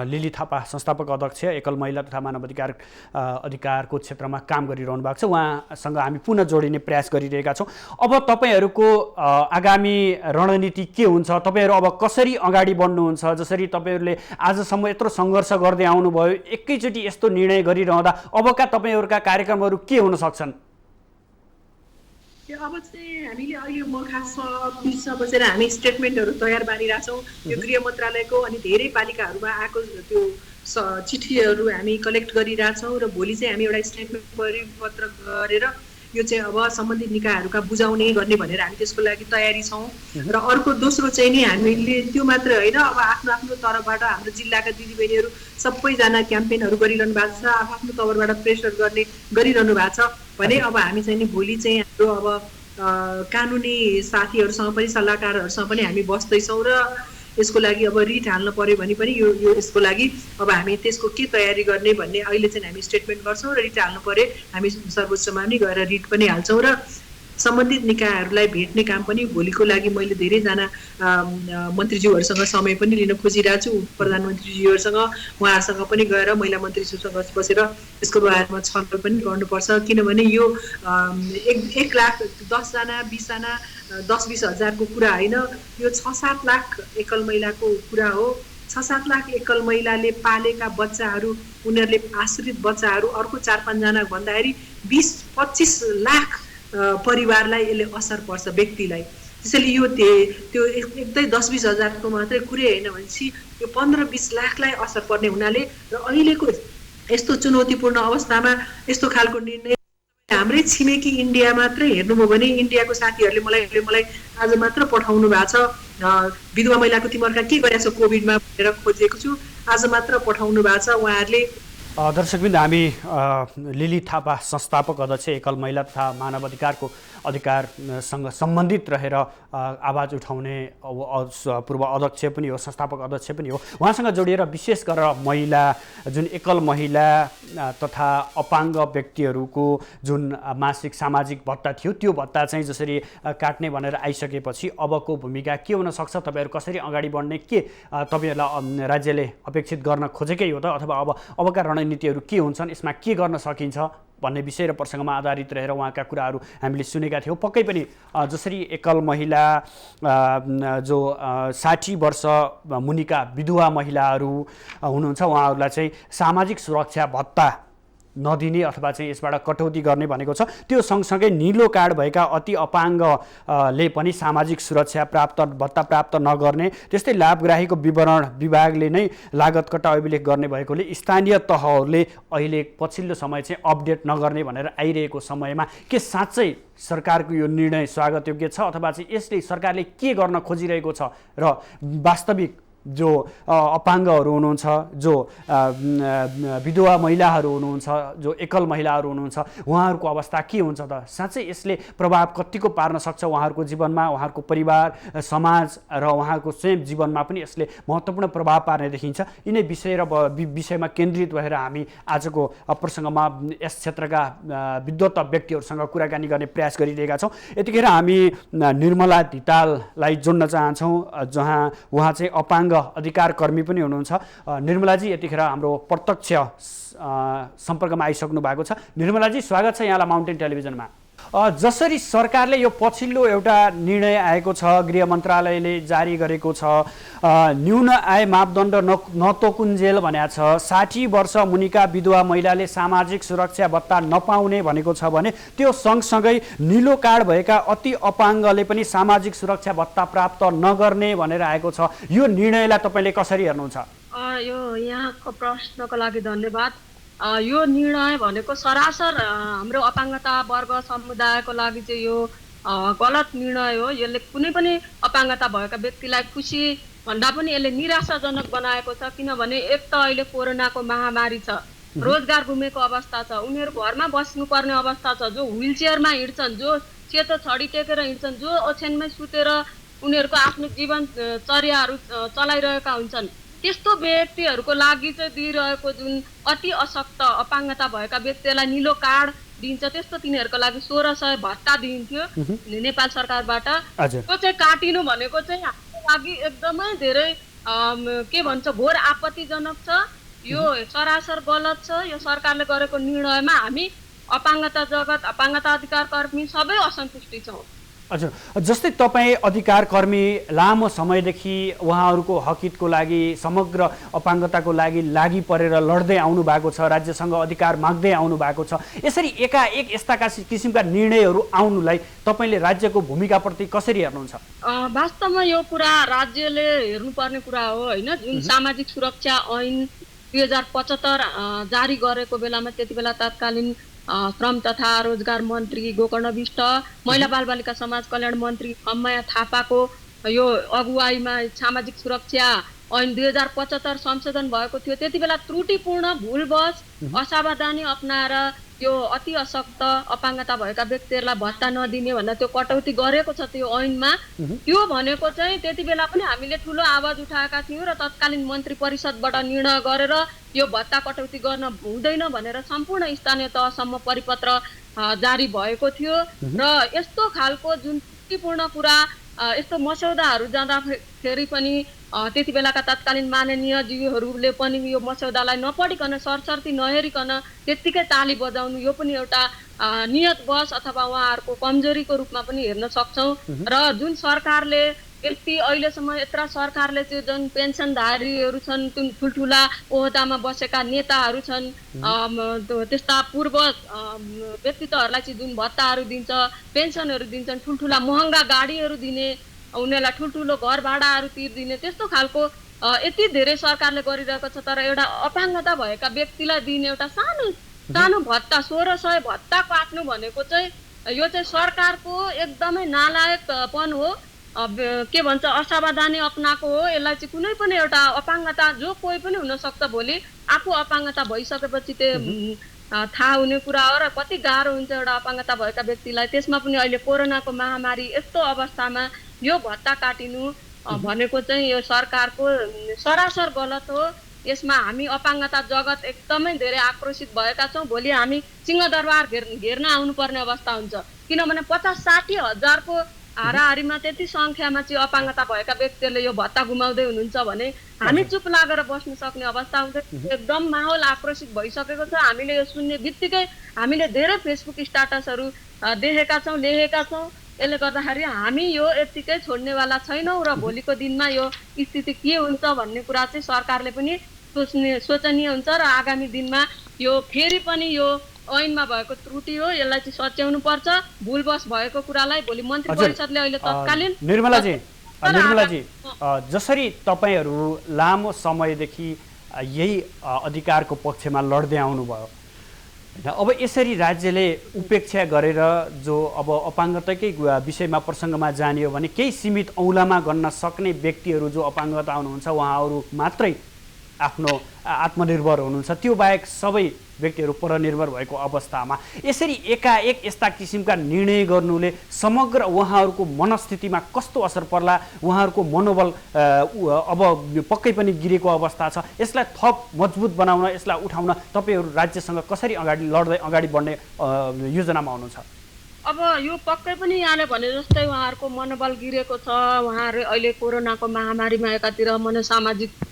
लिली थापा संस्थापक अध्यक्ष एकल महिला तथा मानव अधिकारको क्षेत्रमा काम गरिरहनु भएको छ, उहाँसँग हामी पुनः जोडिने प्रयास गरिरहेका छौँ। अब तपाईँहरूको आगामी रणनीति के हुन्छ? तपाईँहरू अब कसरी अगाडि बढ्नुहुन्छ? जसरी तपाईँहरूले आजसम्म यत्रो सङ्घर्ष गर्दै आउनुभयो, एकैचोटि यस्तो निर्णय गरिरहँदा अबका तपाईँहरूका कार्यक्रमहरू के हुन सक्छन्? अब चाहिँ हामीले अहिले म खासमा अफिसमा बसेर हामी स्टेटमेन्टहरू तयार पारिरहेछौँ। यो गृह मन्त्रालयको अनि धेरै पालिकाहरूमा आएको त्यो चिठीहरू हामी कलेक्ट गरिरहेछौँ र भोलि चाहिँ हामी एउटा स्टेटमेन्ट परिपत्र गरेर यो चाहिँ अब सम्बन्धित निकायहरूका बुझाउने गर्ने भनेर हामी त्यसको लागि तयारी छौँ। र अर्को दोस्रो चाहिँ नि हामीले त्यो मात्र होइन, अब आफ्नो आफ्नो तर्फबाट हाम्रो जिल्लाका दिदीबहिनीहरू सबैजना क्याम्पेनहरू गरिरहनु भएको छ, आफ्नो तर्फबाट प्रेसर गरिरहनु भएको छ भने अब हामी चाहिँ नि भोलि चाहिँ हाम्रो अब कानुनी साथीहरूसँग पनि सल्लाहकारहरूसँग पनि हामी बस्दैछौँ र यसको लागि अब रिट हाल्न पर्यो भने पनि यो यसको लागि अब हामी त्यसको के तयारी गर्ने भन्ने अहिले चाहिँ हामी स्टेटमेन्ट गर्छौँ र रिट हाल्नु पर्यो हामी सर्वोच्चमा पनि गएर रिट पनि हाल्छौँ र सम्बन्धित निकायहरूलाई भेट्ने काम पनि भोलिको लागि मैले धेरैजना मन्त्रीज्यूहरूसँग समय पनि लिन खोजिरहेको छु। प्रधानमन्त्रीज्यूहरूसँग उहाँहरूसँग पनि गएर महिला मन्त्रीज्यूसँग बसेर यसको बारेमा छलफल पनि गर्नुपर्छ, किनभने यो 1 लाख 10 जना 20 जना 10-20 हजारको कुरा होइन, यो 6-7 लाख एकल महिलाको कुरा हो। 6-7 लाख एकल महिलाले पालेका बच्चाहरू, उनीहरूले आश्रित बच्चाहरू अर्को 4-5 जना भन्दाखेरि 20-25 लाख परिवारलाई यसले असर पर्छ व्यक्तिलाई। त्यसैले यो त्यो एकदमै 10-20 हजारको मात्रै कुरै होइन भनेपछि यो 15-20 लाखलाई असर पर्ने हुनाले र अहिलेको यस्तो चुनौतीपूर्ण अवस्थामा यस्तो खालको निर्णय हाम्रै छिमेकी इन्डिया मात्रै हेर्नुभयो भने इन्डियाको साथीहरूले मलाई आज मात्र पठाउनु भएको छ विधवा महिलाको तिमीहरूका के गरेछ कोभिडमा भनेर खोजेको छु आज मात्र पठाउनु भएको छ उहाँहरूले। दर्शकवृन्द, हामी लिली थापा संस्थापक अध्यक्ष एकल महिला तथा मानव अधिकारसँग सम्बन्धित रहेर आवाज उठाउने पूर्व अध्यक्ष पनि हो, संस्थापक अध्यक्ष पनि हो, उहाँसँग जोडिएर विशेष गरेर महिला जुन एकल महिला तथा अपाङ्ग व्यक्तिहरूको जुन मासिक सामाजिक भत्ता थियो त्यो भत्ता चाहिँ जसरी काट्ने भनेर आइसकेपछि अबको भूमिका के हुन सक्छ, तपाईँहरू कसरी अगाडि बढ्ने, के तपाईँहरूलाई राज्यले अपेक्षित गर्न खोजेकै हो त, अथवा अबका रणनीतिहरू के हुन्छन्, यसमा के गर्न सकिन्छ भन्ने विषय र प्रसङ्गमा आधारित रहेर उहाँका कुराहरू हामीले सुनेका थियौँ। पक्कै पनि जसरी एकल महिला जो 60 वर्ष मुनिका विधवा महिलाहरू हुनुहुन्छ उहाँहरूलाई चाहिँ सामाजिक सुरक्षा भत्ता नदिने अथवा चाहिँ यसबाट कटौती गर्ने भनेको छ। त्यो सँगसँगै नीलो कार्ड भएका अति अपाङ्गले पनि सामाजिक सुरक्षा भत्ता प्राप्त नगर्ने, त्यस्तै लाभग्राहीको विवरण विभागले नै लागत कट्टा अभिलेख गर्ने भएकोले स्थानीय तहहरूले अहिले पछिल्लो समय चाहिँ अपडेट नगर्ने भनेर आइरहेको समयमा के साँच्चै सरकारको यो निर्णय स्वागतयोग्य छ, अथवा चाहिँ यसले सरकारले के गर्न खोजिरहेको छ र वास्तविक जो अपाङ्गहरू हुनुहुन्छ, जो विधवा महिलाहरू हुनुहुन्छ, जो एकल महिलाहरू हुनुहुन्छ, उहाँहरूको अवस्था के हुन्छ त, साँच्चै यसले प्रभाव कतिको पार्न सक्छ उहाँहरूको जीवनमा, उहाँहरूको परिवार समाज र उहाँहरूको स्वयं जीवनमा पनि यसले महत्त्वपूर्ण प्रभाव पार्ने देखिन्छ। यिनै विषयमा केन्द्रित भएर हामी आजको प्रसङ्गमा यस क्षेत्रका विद्वत व्यक्तिहरूसँग कुराकानी गर्ने प्रयास गरिरहेका छौँ। यतिखेर हामी निर्मला धिताललाई जोड्न चाहन्छौँ, जहाँ उहाँ चाहिँ अपाङ्ग अधिकार कर्मी पनि हुनुहुन्छ। निर्मलाजी यतिखेर हाम्रो प्रत्यक्ष सम्पर्कमा आइसक्नु भएको छ। निर्मलाजी, स्वागत छ यहाँलाई माउन्टेन टेलिभिजनमा। जसरी सरकारले यो पछिल्लो एउटा निर्णय आएको छ, गृह मन्त्रालयले जारी गरेको छ, न्यून आय मापदण्ड नतोकुन्जेल भनेको छ, 60 वर्ष मुनिका विधवा महिलाले सामाजिक सुरक्षा भत्ता नपाउने भनेको छ भने त्यो सँगसँगै नीलो कार्ड भएका अति अपाङ्गले पनि सामाजिक सुरक्षा भत्ता प्राप्त नगर्ने भनेर आएको छ। यो निर्णयलाई तपाईँले कसरी हेर्नुहुन्छ? यो यहाँको प्रश्नको लागि धन्यवाद। यो निर्णय भनेको सरासर हाम्रो अपाङ्गता वर्ग समुदायको लागि चाहिँ यो गलत निर्णय हो। यसले कुनै पनि अपाङ्गता भएका व्यक्तिलाई खुसी भन्दा पनि यसले निराशाजनक बनाएको छ। किनभने एक त अहिले कोरोनाको महामारी छ, रोजगार गुमेको अवस्था छ, उनीहरू घरमा बस्नुपर्ने अवस्था छ, जो व्हिल चेयरमा हिँड्छन्, जो सेतो छडी टेकेर हिँड्छन्, जो ओछ्यानमै सुतेर उनीहरूको आफ्नो जीवनचर्याहरू चलाइरहेका हुन्छन्, त्यस्तो व्यक्तिहरूको लागि चाहिँ दिइरहेको जुन अति अशक्त अपाङ्गता भएका व्यक्तिहरूलाई निलो कार्ड दिन्छ, त्यस्तो तिनीहरूको लागि 1600 भत्ता दिइन्थ्यो नेपाल सरकारबाट। त्यो चाहिँ काटिनु भनेको चाहिँ हाम्रो लागि एकदमै धेरै के भन्छ घोर आपत्तिजनक छ। यो सरासर गलत छ। यो सरकारले गरेको निर्णयमा हामी अपाङ्गता जगत, अपाङ्गता अधिकार कर्मी सबै असन्तुष्टि छौँ। हजुर, जस्तै तपाईँ अधिकार कर्मी लामो समयदेखि उहाँहरूको हकितको लागि, समग्र अपाङ्गताको लागि परेर लड्दै आउनु भएको छ, राज्यसँग अधिकार माग्दै आउनु भएको छ। यसरी एकाएक यस्ता किसिमका निर्णयहरू आउनुलाई तपाईँले राज्यको भूमिकाप्रति कसरी हेर्नुहुन्छ? वास्तवमा यो कुरा राज्यले हेर्नुपर्ने कुरा हो होइन। जुन सामाजिक सुरक्षा ऐन 2075 जारी गरेको बेलामा त्यति बेला तत्कालीन श्रम तथा रोजगार मन्त्री गोकर्ण विष्ट, महिला बालबालिका समाज कल्याण मन्त्री अम्माया थापाको यो अगुवाईमा सामाजिक सुरक्षा ऐन 2075 संशोधन भएको थियो। त्यति बेला त्रुटिपूर्ण भुलवश असावधानी अपनाएर यो अति अशक्त अपाङ्गता भएका व्यक्तिहरूलाई भत्ता नदिने भनेर त्यो कटौती गरेको छ त्यो ऐनमा। त्यो भनेको चाहिँ त्यति बेला पनि हामीले ठुलो आवाज उठाएका थियौँ र तत्कालीन मन्त्री परिषदबाट निर्णय गरेर यो भत्ता कटौती गर्न हुँदैन भनेर सम्पूर्ण स्थानीय तहसम्म परिपत्र जारी भएको थियो। र यस्तो खालको जुन त्रुटिपूर्ण कुरा, यस्तो मस्यौदाहरू जाँदाखेरि पनि त्यति बेलाका तत्कालीन माननीय ज्यूहरूले पनि यो मस्यौदालाई नपढिकन सरसर्ती नहेरिकन त्यत्तिकै ताली बजाउनु, यो पनि एउटा नियतवश अथवा उहाँहरूको कमजोरीको रूपमा पनि हेर्न सक्छौँ। र जुन सरकारले व्यक्ति अहिलेसम्म यत्र सरकारले चाहिँ जुन पेन्सनधारीहरू छन् जुन ठुल्ठुला ओहदामा बसेका नेताहरू छन् त्यस्ता पूर्व व्यक्तित्वहरूलाई चाहिँ जुन भत्ताहरू दिन्छ पेन्सनहरू दिन्छन् ठुल्ठुला महँगा गाडीहरू दिने उनीहरूलाई ठुल्ठुलो घर भाडाहरू तिर्दिने त्यस्तो खालको यति धेरै सरकारले गरिरहेको छ तर एउटा अपाङ्गता भएका व्यक्तिलाई दिने एउटा सानो भत्ता 1600 भत्ता काट्नु भनेको चाहिँ यो चाहिँ सरकारको एकदमै नालायकपन हो के भन्छ असावधानी अपनाएको हो यसलाई चाहिँ कुनै पनि एउटा अपाङ्गता जो कोही पनि हुनसक्छ भोलि आफू अपाङ्गता भइसकेपछि त्यो थाहा हुने कुरा हो र कति गाह्रो हुन्छ एउटा अपाङ्गता भएका व्यक्तिलाई त्यसमा पनि अहिले कोरोनाको महामारी यस्तो अवस्थामा यो भत्ता काटिनु भनेको चाहिँ यो सरकारको सरासर गलत हो यसमा हामी अपाङ्गता जगत एकदमै धेरै आक्रोशित भएका छौँ भोलि हामी सिंहदरबार घेर्न आउनुपर्ने अवस्था हुन्छ किनभने 50-60 हजारको हाराहारीमा त्यति सङ्ख्यामा चाहिँ अपाङ्गता भएका व्यक्तिहरूले यो भत्ता गुमाउँदै हुनुहुन्छ भने हामी चुप लागेर बस्न सक्ने अवस्था हुन्छ एकदम माहौल आक्रोशित भइसकेको छ हामीले यो सुन्ने बित्तिकै हामीले धेरै फेसबुक स्ट्याटसहरू देखेका छौँ लेखेका छौँ यसले गर्दाखेरि हामी यो यतिकै छोड्नेवाला छैनौँ र भोलिको दिनमा यो स्थिति के हुन्छ भन्ने कुरा चाहिँ सरकारले पनि सोचनीय हुन्छ र आगामी दिनमा यो फेरि पनि यो ऐनमा भएको त्रुटि हो यसलाई चाहिँ सच्याउनु पर्छ भुलवश भएको कुरालाई भोलि मन्त्री परिषदले अहिले तत्कालीन निर्मलाजी जसरी तपाईहरू लामो समयदेखि यही अधिकारको पक्षमा लड्दै आउनुभयो अब यसरी राज्यले उपेक्षा गरेर जो अब अपाङ्गताकै विषयमा प्रसङ्गमा जानियो भने केही सीमित औँलामा गन्न सक्ने व्यक्तिहरू जो अपाङ्गता हुनुहुन्छ उहाँहरू मात्रै आफ्नो आत्मनिर्भर हुनुहुन्छ त्यो बाहेक सबै व्यक्तिहरू परनिर्भर भएको अवस्थामा यसरी एकाएक यस्ता किसिमका निर्णय गर्नुले समग्र उहाँहरूको मनस्थितिमा कस्तो असर पर्ला उहाँहरूको मनोबल अब पक्कै पनि गिरेको अवस्था छ यसलाई थप मजबुत बनाउन यसलाई उठाउन तपाईहरू राज्यसँग कसरी अगाडि बढ्ने योजनामा हुनुहुन्छ अब यो पक्कै पनि यहाँले भने जस्तै उहाँहरूको मनोबल गिरेको छ उहाँहरू अहिले कोरोनाको महामारीमा एकातिर मनोसामाजिक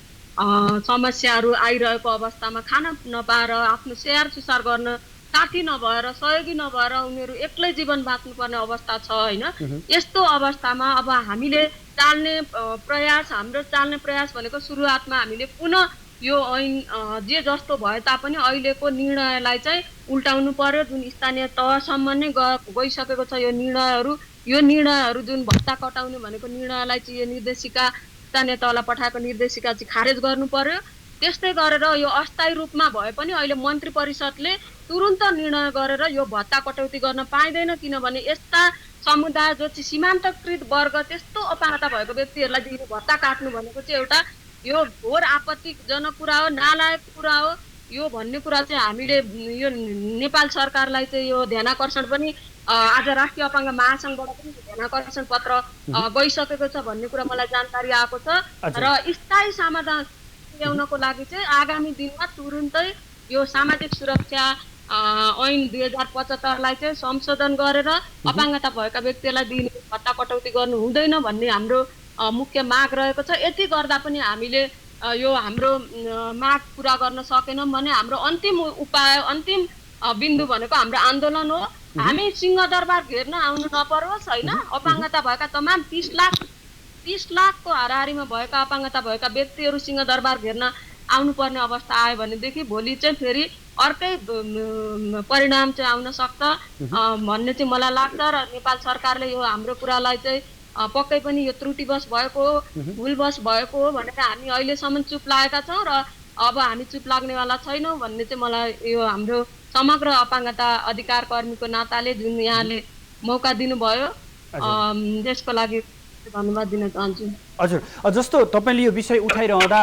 समस्याहरू आइरहेको अवस्थामा खाना नपाएर आफ्नो स्याहार सुसार गर्न साथी नभएर सहयोगी नभएर उनीहरू एक्लै जीवन बाँच्नुपर्ने अवस्था छ होइन यस्तो अवस्थामा अब हामीले हाम्रो चाल्ने प्रयास भनेको सुरुवातमा हामीले पुनः यो ऐन जे जस्तो भए तापनि अहिलेको निर्णयलाई चाहिँ उल्टाउनु पर्यो जुन स्थानीय तहसम्म नै गइसकेको छ यो निर्णयहरू जुन भत्ता कटाउने भनेको निर्णयलाई चाहिँ यो निर्देशिका स्थानीय तहलाई पठाएको निर्देशिका चाहिँ खारेज गर्नु पर्यो त्यस्तै गरेर यो अस्थायी रूपमा भए पनि अहिले मन्त्री परिषदले तुरुन्त निर्णय गरेर यो भत्ता कटौती गर्न पाइँदैन किनभने यस्ता समुदाय जो चाहिँ सीमान्तकृत वर्ग त्यस्तो अपाङ्गता भएको व्यक्तिहरूलाई दिने भत्ता काट्नु भनेको चाहिँ एउटा यो घोर आपत्तिजनक कुरा हो नालायक कुरा हो यो भन्ने कुरा चाहिँ हामीले यो नेपाल सरकारलाई चाहिँ यो ध्यानाकर्षण पनि आज राष्ट्रिय अपाङ्ग महासङ्घबाट पनि ध्यानाकर्षण पत्र गइसकेको छ भन्ने कुरा मलाई जानकारी आएको छ र स्थायी समाधान ल्याउनको लागि चाहिँ आगामी दिनमा तुरुन्तै यो सामाजिक सुरक्षा ऐन 2075 लाई चाहिँ संशोधन गरेर अपाङ्गता भएका व्यक्तिलाई दिने भत्ता कटौती गर्नु हुँदैन भन्ने हाम्रो मुख्य माग रहेको छ यति गर्दा पनि हामीले यो हाम्रो माग पूरा गर्न सकेनौँ भने हाम्रो अन्तिम उपाय अन्तिम बिन्दु भनेको हाम्रो आन्दोलन हो हामी सिंहदरबार घेर्न आउनु नपरोस् होइन अपाङ्गता भएका तमाम 30 लाखको हाराहारीमा भएका अपाङ्गता भएका व्यक्तिहरू सिंहदरबार घेर्न आउनुपर्ने अवस्था आयो भनेदेखि भोलि चाहिँ फेरि अर्कै परिणाम चाहिँ आउन सक्छ भन्ने चाहिँ मलाई लाग्छ र नेपाल सरकारले यो हाम्रो कुरालाई चाहिँ पक्कै पनि यो त्रुटिवश भएको हो भुलवश भएको हो भनेर हामी अहिलेसम्म चुप लागेका छौँ र अब हामी चुप लाग्नेवाला छैनौँ भन्ने चाहिँ मलाई यो हाम्रो समग्र अपाङ्गता अधिकार कर्मीको नाताले जुन यहाँले मौका दिनुभयो त्यसको लागि धन्यवाद दिन चाहन्छु। हजुर जस्तो तपाईँले यो विषय उठाइरहँदा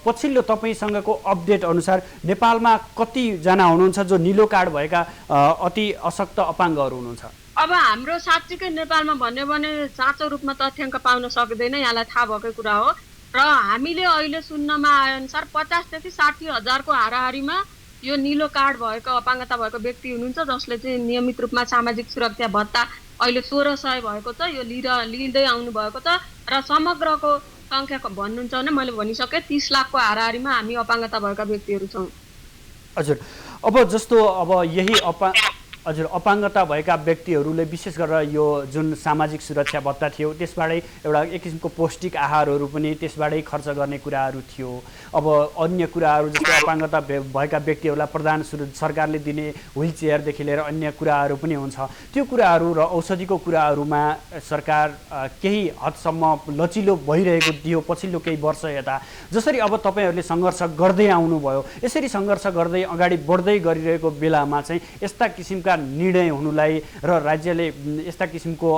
पछिल्लो तपाईँसँगको अपडेट अनुसार नेपालमा कतिजना हुनुहुन्छ जो निलो कार्ड भएका अति अशक्त अपाङ्गहरू हुनुहुन्छ? अब हाम्रो साँच्चीकै नेपालमा भन्यो भने साँचो रूपमा तथ्याङ्क पाउन सक्दैन यहाँलाई थाहा भएकै कुरा हो र हामीले अहिले सुन्नमा आए अनुसार 50 देखि 60 हजारको हाराहारीमा यो निलो कार्ड भएको अपाङ्गता भएको व्यक्ति हुनुहुन्छ जसले चाहिँ नियमित रूपमा सामाजिक सुरक्षा भत्ता अहिले 1600 भएको छ यो लिँदै आउनु भएको छ र समग्रको सङ्ख्या भन्नुहुन्छ भने मैले भनिसकेँ 30 लाखको हाराहारीमा हामी अपाङ्गता भएका व्यक्तिहरू छौँ। हजुर अब जस्तो अब यही हजुर, अपाङ्गता भएका व्यक्तिहरूले विशेष गरेर यो जुन सामाजिक सुरक्षा भत्ता थियो त्यसबाटै एउटा एक किसिमको पौष्टिक आहारहरू पनि त्यसबाटै खर्च गर्ने कुराहरू थियो। अब अन्य कुराहरू जस्तै अपाङ्गता भएका व्यक्तिहरूलाई सरकारले दिने व्हिल चेयरदेखि लिएर अन्य कुराहरू पनि हुन्छ। त्यो कुराहरू र औषधिको कुराहरूमा सरकार केही हदसम्म लचिलो भइरहेको थियो पछिल्लो केही वर्ष यता। जसरी अब तपाईँहरूले सङ्घर्ष गर्दै आउनुभयो, यसरी सङ्घर्ष गर्दै अगाडि बढ्दै गरिरहेको बेलामा चाहिँ यस्ता किसिमका निर्णय हुनुलाई र राज्यले यस्ता किसिमको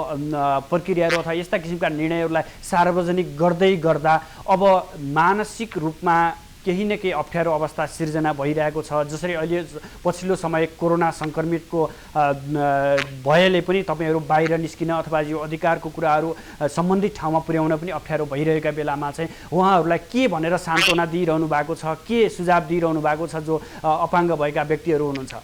प्रक्रियाहरू अथवा यस्ता किसिमका निर्णयहरूलाई सार्वजनिक गर्दै गर्दा अब मानसिक रूपमा केही न केही अप्ठ्यारो अवस्था सिर्जना भइरहेको छ। जसरी अहिले पछिल्लो समय कोरोना सङ्क्रमितको भयले पनि तपाईँहरू बाहिर निस्किन अथवा यो अधिकारको कुराहरू सम्बन्धित ठाउँमा पुर्याउन पनि अप्ठ्यारो भइरहेका बेलामा चाहिँ उहाँहरूलाई के भनेर सान्त्वना दिइरहनु भएको छ, के सुझाव दिइरहनु भएको छ जो अपाङ्ग भएका व्यक्तिहरू हुनुहुन्छ?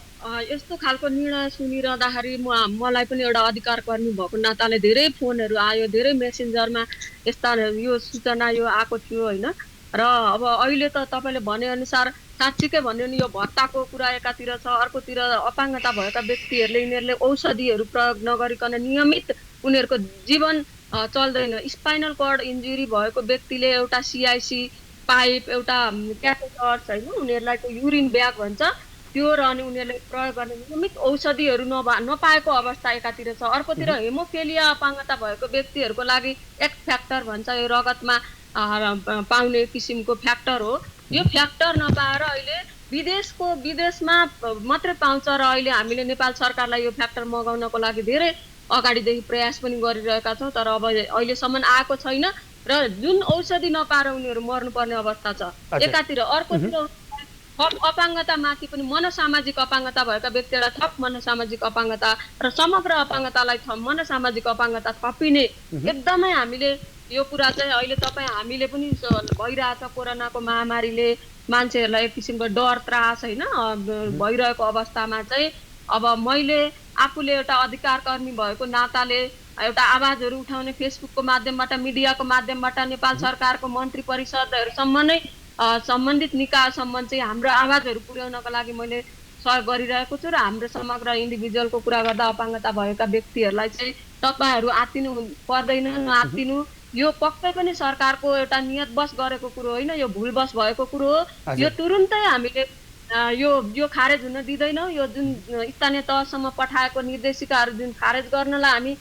यस्तो खालको निर्णय सुनिरहँदाखेरि मलाई पनि एउटा अधिकार कर्मी भएको नाताले धेरै फोनहरू आयो, धेरै मेसेन्जरमा यस्ता यो सूचना यो आएको थियो होइन। र अब अहिले त तपाईँले भनेअनुसार साँच्चीकै भन्यो भने यो भत्ताको कुरा एकातिर छ, अर्कोतिर अपाङ्गता भएका व्यक्तिहरूले यिनीहरूले औषधिहरू प्रयोग नगरिकन नियमित उनीहरूको जीवन चल्दैन। स्पाइनल कर्ड इन्जुरी भएको व्यक्तिले एउटा CIC पाइप, एउटा क्याथेटर्स होइन, उनीहरूलाई त्यो युरिन ब्याग भन्छ त्यो र अनि उनीहरूले प्रयोग गर्ने नियमित औषधिहरू नपाएको अवस्था एकातिर छ। अर्कोतिर हेमोफिलिया अपाङ्गता भएको व्यक्तिहरूको लागि एक्स फ्याक्टर भन्छ, यो रगतमा पाउने किसिमको फ्याक्टर हो। यो फ्याक्टर नपाएर अहिले विदेशमा मात्रै पाउँछ र अहिले हामीले नेपाल सरकारलाई यो फ्याक्टर मगाउनको लागि धेरै अगाडिदेखि प्रयास पनि गरिरहेका छौँ, तर अब अहिलेसम्म आएको छैन र जुन औषधि नपाएर उनीहरू मर्नुपर्ने अवस्था छ एकातिर। अर्कोतिर थप अपाङ्गतामाथि पनि मनोसामाजिक अपाङ्गता भएका व्यक्तिहरूलाई थप मनोसामाजिक अपाङ्गता र समग्र अपाङ्गतालाई मनोसामाजिक अपाङ्गता थपिने एकदमै हामीले यो कुरा चाहिँ अहिले हामीले पनि भइरहेछ। कोरोनाको महामारीले मान्छेहरूलाई एक किसिमको डर त्रास होइन भइरहेको अवस्थामा चाहिँ अब मैले आफूले एउटा अधिकार कर्मी भएको नाताले एउटा आवाजहरू उठाउने फेसबुकको माध्यमबाट, मिडियाको माध्यमबाट नेपाल सरकारको मन्त्री परिषदहरूसम्म नै सम्बन्धित निकायसम्म चाहिँ हाम्रो आवाजहरू पुर्याउनको लागि मैले सहयोग गरिरहेको छु। र हाम्रो समग्र इन्डिभिजुअलको कुरा गर्दा अपाङ्गता भएका व्यक्तिहरूलाई चाहिँ तपाईँहरू आत्तिनु पर्दैन, नआत्तिनु। यो पक्कै पनि सरकारको एउटा नियतवश गरेको कुरो होइन, यो भुलवश भएको कुरो हो। यो तुरुन्तै हामीले यो खारेज हुन दिँदैनौँ। यो जुन स्थानीय तहसम्म पठाएको निर्देशिकाहरू जुन खारेज गर्नलाई हामी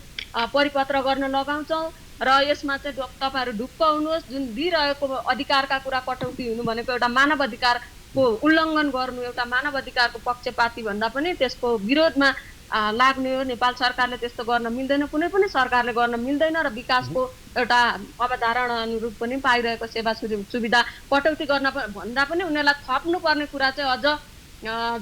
परिपत्र गर्न लगाउँछौँ र यसमा चाहिँ तपाईँहरू ढुक्क हुनुहोस्। जुन दिइरहेको अधिकारका कुरा कटौती हुनु भनेको एउटा मानव अधिकारको उल्लङ्घन गर्नु, एउटा मानव अधिकारको पक्षपाती भन्दा पनि त्यसको विरोधमा लाग्ने हो। नेपाल सरकारले त्यस्तो गर्न मिल्दैन, कुनै पनि सरकारले गर्न मिल्दैन र विकासको एउटा अवधारणा अनुरूप पनि पाइरहेको सेवा सुविधा कटौती गर्न भन्दा पनि उनीहरूलाई थप्नुपर्ने कुरा चाहिँ अझ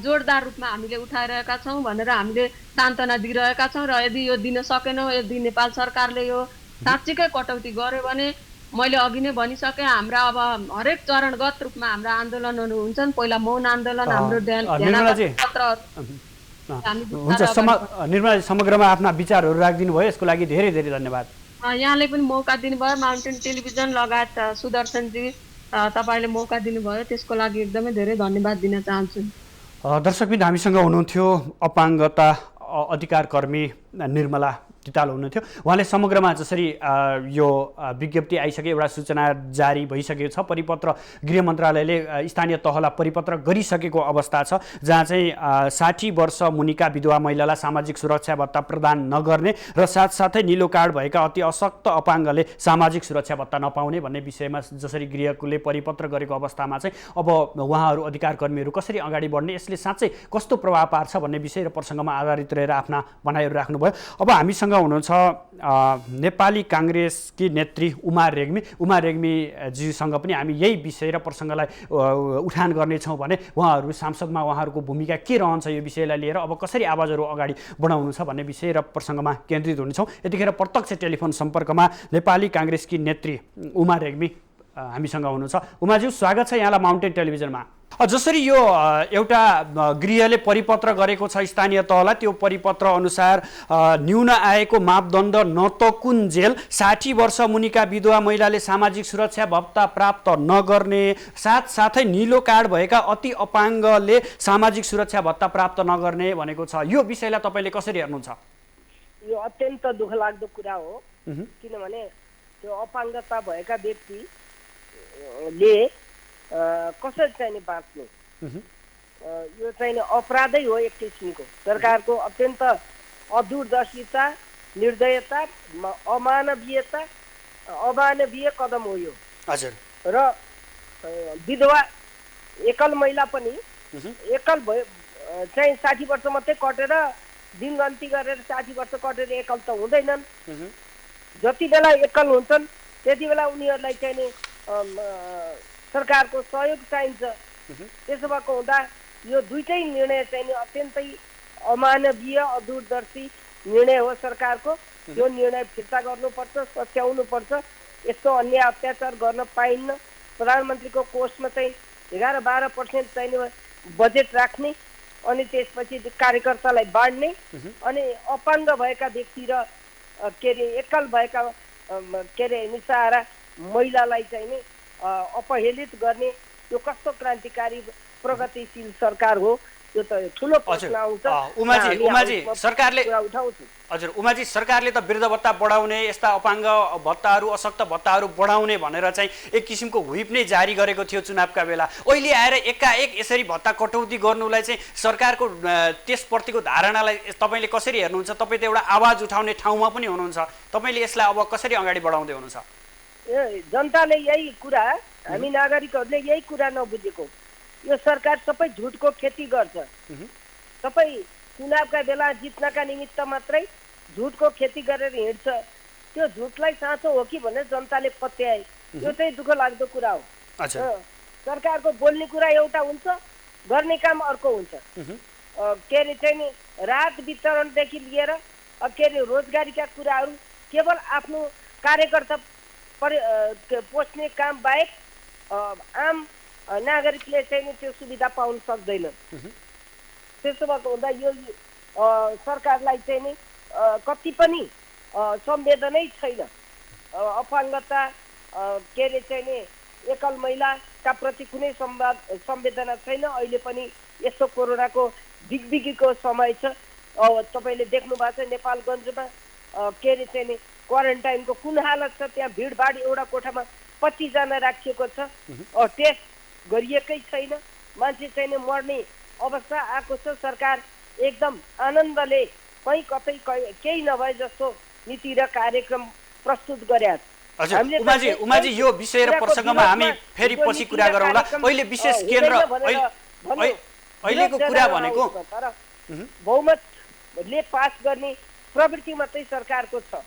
जोडदार रूपमा हामीले उठाइरहेका छौँ भनेर हामीले सान्त्वना दिइरहेका छौँ। र यदि यो दिन सकेनौँ, यदि नेपाल सरकारले यो साँच्चीकै कटौती गर्यो भने मैले अघि नै भनिसकेँ, हाम्रा अब हरेक चरणगत रूपमा हाम्रा आन्दोलनहरू हुन्छन्। पहिला मौन आन्दोलन, हाम्रो हुन्छ। निर्मला समग्रमा आफ्ना विचारहरू राखिदिनु भयो, यसको लागि धेरै धेरै धन्यवाद। यहाँले पनि मौका दिनुभयो, माउन्टेन टेलिभिजन लगायत सुदर्शनजी तपाईँले मौका दिनुभयो, त्यसको लागि एकदमै धेरै धन्यवाद दिन चाहन्छु। दर्शकबिन हामीसँग हुनुहुन्थ्यो अपाङ्गता अधिकार कर्मी निर्मला तिताल हुनुहुन्थ्यो। उहाँले समग्रमा जसरी यो विज्ञप्ति आइसके, एउटा सूचना जारी भइसकेको छ, परिपत्र गृह मन्त्रालयले स्थानीय तहलाई परिपत्र गरिसकेको अवस्था छ, जहाँ चाहिँ 60 वर्ष मुनिका विधवा महिलालाई सामाजिक सुरक्षा भत्ता प्रदान नगर्ने र साथसाथै निलो कार्ड भएका अति अशक्त अपाङ्गले सामाजिक सुरक्षा भत्ता नपाउने भन्ने विषयमा जसरी गृहले परिपत्र गरेको अवस्थामा चाहिँ अब उहाँहरू अधिकार कर्मीहरू कसरी अगाडि बढ्ने, यसले साँच्चै कस्तो प्रभाव पार्छ भन्ने विषय र प्रसङ्गमा आधारित रहेर आफ्ना भनाइहरू राख्नुभयो। अब हामीसँग हुनुहुन्छ नेपाली काङ्ग्रेसकी नेत्री उमा रेग्मीज्यूसँग पनि हामी यही विषय र प्रसङ्गलाई उठान गर्नेछौँ भने उहाँहरू सांसदमा उहाँहरूको भूमिका के रहन्छ यो विषयलाई लिएर, अब कसरी आवाजहरू अगाडि बढाउनु छ भन्ने विषय र प्रसङ्गमा केन्द्रित हुनेछौँ। यतिखेर प्रत्यक्ष टेलिफोन सम्पर्कमा नेपाली काङ्ग्रेसकी नेत्री उमा रेग्मी हामीसँग हुनुहुन्छ। उमाज्यू स्वागत छ यहाँलाई माउन्टेन टेलिभिजनमा। जसरी यो एउटा गृहले परिपत्र गरेको छ स्थानीय तहलाई, त्यो परिपत्र अनुसार न्यून आयको मापदण्ड नतकुन्जेल 60 वर्ष मुनिका विधवा महिलाले सामाजिक सुरक्षा भत्ता प्राप्त नगर्ने, साथसाथै निलो कार्ड भएका अति अपाङ्गले सामाजिक सुरक्षा भत्ता प्राप्त नगर्ने भनेको छ। यो विषयलाई तपाईँले कसरी हेर्नुहुन्छ? यो अत्यन्त दुःखलाग्दो कुरा हो, किनभने त्यो अपाङ्गता भएका व्यक्तिले कसरी चाहिँ बाँच्नु, यो चाहिँ अपराधै हो एक किसिमको। सरकारको अत्यन्त अदूरदर्शिता, निर्दयता, अमानवीय कदम हो यो। हजुर। र विधवा एकल महिला पनि एकल भयो चाहिँ 60 वर्ष मात्रै कटेर दिनगन्ती गरेर 60 वर्ष कटेर एकल त हुँदैनन्। जति बेला एकल हुन्छन् त्यति बेला उनीहरूलाई चाहिँ सरकारको सहयोग चाहिन्छ। त्यसो भएको हुँदा यो दुईटै निर्णय चाहिँ अत्यन्तै अमानवीय अदूरदर्शी निर्णय हो सरकारको। यो निर्णय फिर्ता गर्नुपर्छ, सच्याउनुपर्छ। यस्तो अन्याय अत्याचार गर्न पाइन्न। प्रधानमन्त्रीको कोषमा चाहिँ 11-12% चाहिँ बजेट राख्ने, अनि त्यसपछि कार्यकर्तालाई बाँड्ने, अनि अपाङ्ग भएका व्यक्ति र के अरे एकल भएका के अरे निसारा महिलालाई चाहिँ अपहेलित गर्ने यो कस्तो क्रान्तिकारी प्रगतिशील सरकार हो? यो त ठुलो प्रश्न आउँछ। उमाजी सरकारले उठाउँछु। हजुर उमाजी, सरकारले त वृद्ध भत्ता बढाउने, यस्ता अपाङ्ग भत्ताहरू, अशक्त भत्ताहरू बढाउने भनेर चाहिँ एक किसिमको व्हिप नै जारी गरेको थियो चुनावका बेला। अहिले आएर एकाएक यसरी भत्ता कटौती गर्नुलाई चाहिँ सरकारको त्यसप्रतिको धारणालाई तपाईँले कसरी हेर्नुहुन्छ? तपाईँ त एउटा आवाज उठाउने ठाउँमा पनि हुनुहुन्छ, तपाईँले यसलाई अब कसरी अगाडि बढाउँदै हुनुहुन्छ? जनताले यही कुरा, हामी नागरिकहरूले यही कुरा नबुझेको, यो सरकार सबै झुटको खेती गर्छ। सबै चुनावका बेला जित्नका निमित्त मात्रै झुटको खेती गरेर हिँड्छ। त्यो झुटलाई साँचो हो कि भनेर जनताले पत्याए। यो चाहिँ दुःख लाग्दो कुरा हो। सरकारको बोल्ने कुरा एउटा हुन्छ, गर्ने काम अर्को हुन्छ। के अरे चाहिँ राहत वितरणदेखि लिएर के अरे रोजगारीका कुराहरू केवल आफ्नो कार्यकर्ता पोस्ने काम बाहेक आम नागरिकले चाहिँ त्यो सुविधा पाउन सक्दैन। त्यसो भएको हुँदा यो सरकारलाई चाहिँ नि कति पनि संवेदनै छैन। अपाङ्गता के अरे चाहिँ नि एकल महिलाका प्रति कुनै संवेदना छैन। अहिले पनि यस्तो कोरोनाको दिगदिगीको समय छ। तपाईँले देख्नु भएको छ नेपालगञ्जमा के अरे चाहिँ नि क्वारेन्टाइनको कुन हालत छ। त्यहाँ भिडभाड, एउटा कोठामा 25 जना राखिएको छ। टेस्ट गरिएकै छैन, मान्छे चाहिँ मर्ने अवस्था आएको छ। सरकार एकदम आनन्दले कहीँ कतै केही नभए जस्तो नीति र कार्यक्रम प्रस्तुत गरे। उमाजी यो विषय र प्रसङ्गमा हामी फेरि पछि कुरा गरौँला। अहिले विशेष केन्द्र अहिलेको कुरा भनेको बहुमतले पास गर्ने प्रवृत्ति मात्रै सरकारको छ।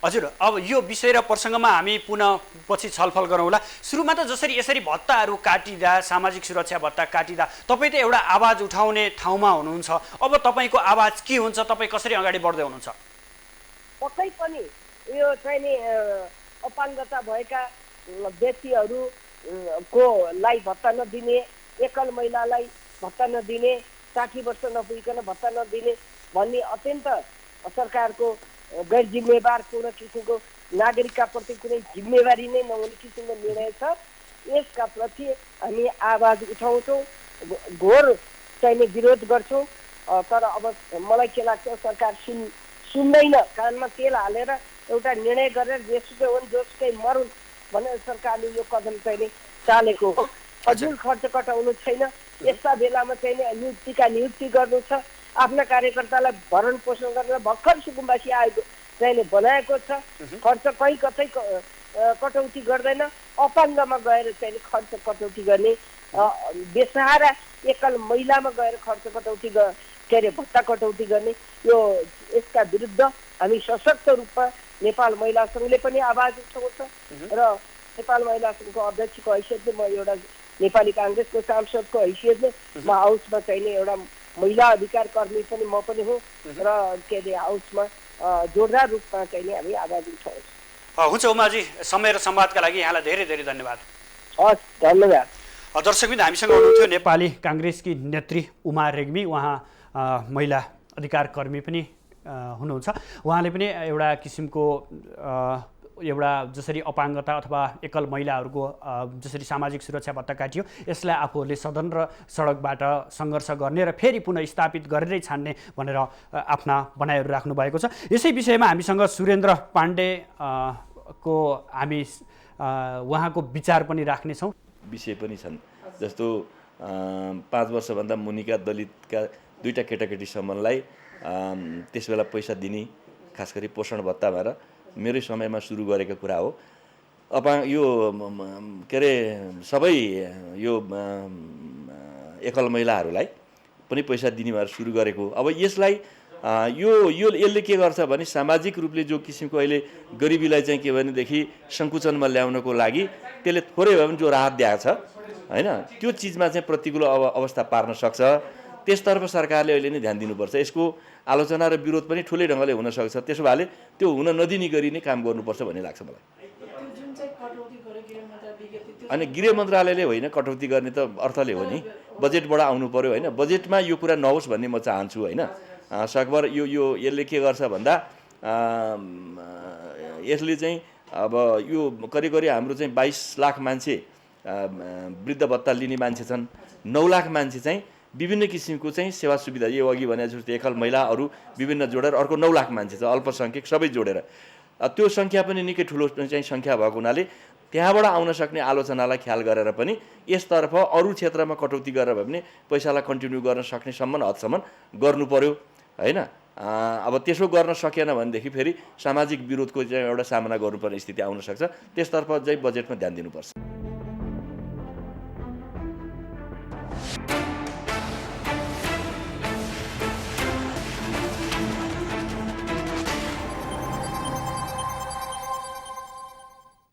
हजुर, अब यो विषय र प्रसङ्गमा हामी पुनः पछि छलफल गरौँला। सुरुमा त जसरी यसरी भत्ताहरू काटिँदा, सामाजिक सुरक्षा भत्ता काटिँदा तपाईँ त एउटा आवाज उठाउने ठाउँमा हुनुहुन्छ। अब तपाईँको आवाज के हुन्छ? तपाईँ कसरी अगाडि बढ्दै हुनुहुन्छ? पक्कै पनि यो चाहिँ नि अपाङ्गता भएका व्यक्तिहरूको लाई भत्ता नदिने, एकल महिलालाई भत्ता नदिने, 60 वर्ष नपुगिकन भत्ता नदिने भन्ने अत्यन्त सरकारको गैर जिम्मेवार, कुनै किसिमको नागरिकका प्रति कुनै जिम्मेवारी नै नहुने किसिमको निर्णय छ। यसका प्रति हामी आवाज उठाउँछौँ, घोर चाहिँ विरोध गर्छौँ। तर अब मलाई के लाग्छ, सरकार सुन्दैन। कानमा तेल हालेर एउटा निर्णय गरेर जेसुकै हुन् जोसुकै मरुन् भनेर सरकारले यो कदम चाहिँ चालेको हो। फजुल खर्च कटाउनु छैन। यस्ता बेलामा चाहिँ नियुक्ति गर्नु छ। आफ्ना कार्यकर्तालाई भरण पोषण गरेर भर्खर सुकुम्बासी आएको चाहिँ बनाएको छ। खर्च कहीँ कतै कटौती गर्दैन। अपाङ्गमा गएर चाहिँ खर्च कटौती गर्ने, बेसहारा एकल महिलामा गएर खर्च कटौती के अरे भत्ता कटौती गर्ने, यो यसका विरुद्ध हामी सशक्त रूपमा नेपाल महिला सङ्घले पनि आवाज उठाउँछ। र नेपाल महिला सङ्घको अध्यक्षको हैसियतले, म एउटा नेपाली काङ्ग्रेसको सांसदको हैसियतले म हाउसमा चाहिँ एउटा महिला अधिकार कर्मी पनि म पनि हुँ। र के अरे हाउसमा जोरदार रूपमा चाहिँ हामी आवाज उठाउँछौँ। हुन्छ उमाजी, समय र संवादका लागि यहाँलाई धेरै धेरै धन्यवाद। हस्, धन्यवाद। दर्शकबिन हामीसँग हुनुहुन्थ्यो नेपाली काङ्ग्रेसकी नेत्री उमा रेग्मी, उहाँ महिला अधिकार कर्मी पनि हुनुहुन्छ। उहाँले पनि एउटा किसिमको एउटा जसरी अपाङ्गता अथवा एकल महिलाहरूको जसरी सामाजिक सुरक्षा भत्ता काटियो, यसलाई आफूहरूले सदन र सडकबाट सङ्घर्ष गर्ने र फेरि पुनः स्थापित गरेरै छान्ने भनेर आफ्ना भनाइहरू राख्नु भएको छ। यसै विषयमा हामीसँग सुरेन्द्र पाण्डे को हामी उहाँको विचार पनि राख्नेछौँ। विषय पनि छन्, जस्तो 5 वर्षभन्दा मुनिका दलितका 2टा केटाकेटीसम्मलाई त्यस बेला पैसा दिने, खास गरी पोषण भत्ता भएर मेरै समयमा सुरु गरेको कुरा हो। यो के अरे सबै यो एकल महिलाहरूलाई पनि पैसा दिने भएर सुरु गरेको। अब यसलाई यसले के गर्छ भने सामाजिक रूपले जो किसिमको अहिले गरिबीलाई चाहिँ के भनेदेखि सङ्कुचनमा ल्याउनको लागि त्यसले थोरै भए पनि जो राहत दिएको छ होइन, त्यो चिजमा चाहिँ प्रतिकूल अवस्था पार्न सक्छ। त्यसतर्फ सरकारले अहिले नै ध्यान दिनुपर्छ। यसको आलोचना र विरोध पनि ठुलै ढङ्गले हुनसक्छ। त्यसो भए त्यो हुन नदिने गरी नै काम गर्नुपर्छ भन्ने लाग्छ मलाई। अनि गृह मन्त्रालयले होइन कटौती गर्ने त अर्थले हो नि, बजेटबाट आउनु पर्यो होइन। बजेटमा यो कुरा नहोस् भन्ने म चाहन्छु होइन। सकभर यो यसले के गर्छ भन्दा यसले चाहिँ अब यो करिब हाम्रो चाहिँ 22 लाख मान्छे वृद्ध भत्ता लिने मान्छे छन्, 9 लाख मान्छे चाहिँ विभिन्न किसिमको चाहिँ सेवा सुविधा, यो अघि भने जस्तो एकल महिला अरू विभिन्न जोडेर अर्को 9 लाख मान्छे छ, अल्पसङ्ख्यक सबै जोडेर। त्यो सङ्ख्या पनि निकै ठुलो चाहिँ सङ्ख्या भएको हुनाले त्यहाँबाट आउन सक्ने आलोचनालाई ख्याल गरेर पनि यसतर्फ अरू क्षेत्रमा कटौती गरेर भए पनि पैसालाई कन्टिन्यू गर्न सक्ने हदसम्म गर्नु पर्यो होइन। अब त्यसो गर्न सकेन भनेदेखि फेरि सामाजिक विरोधको चाहिँ एउटा सामना गर्नुपर्ने स्थिति आउन सक्छ। त्यसतर्फ चाहिँ बजेटमा ध्यान दिनुपर्छ।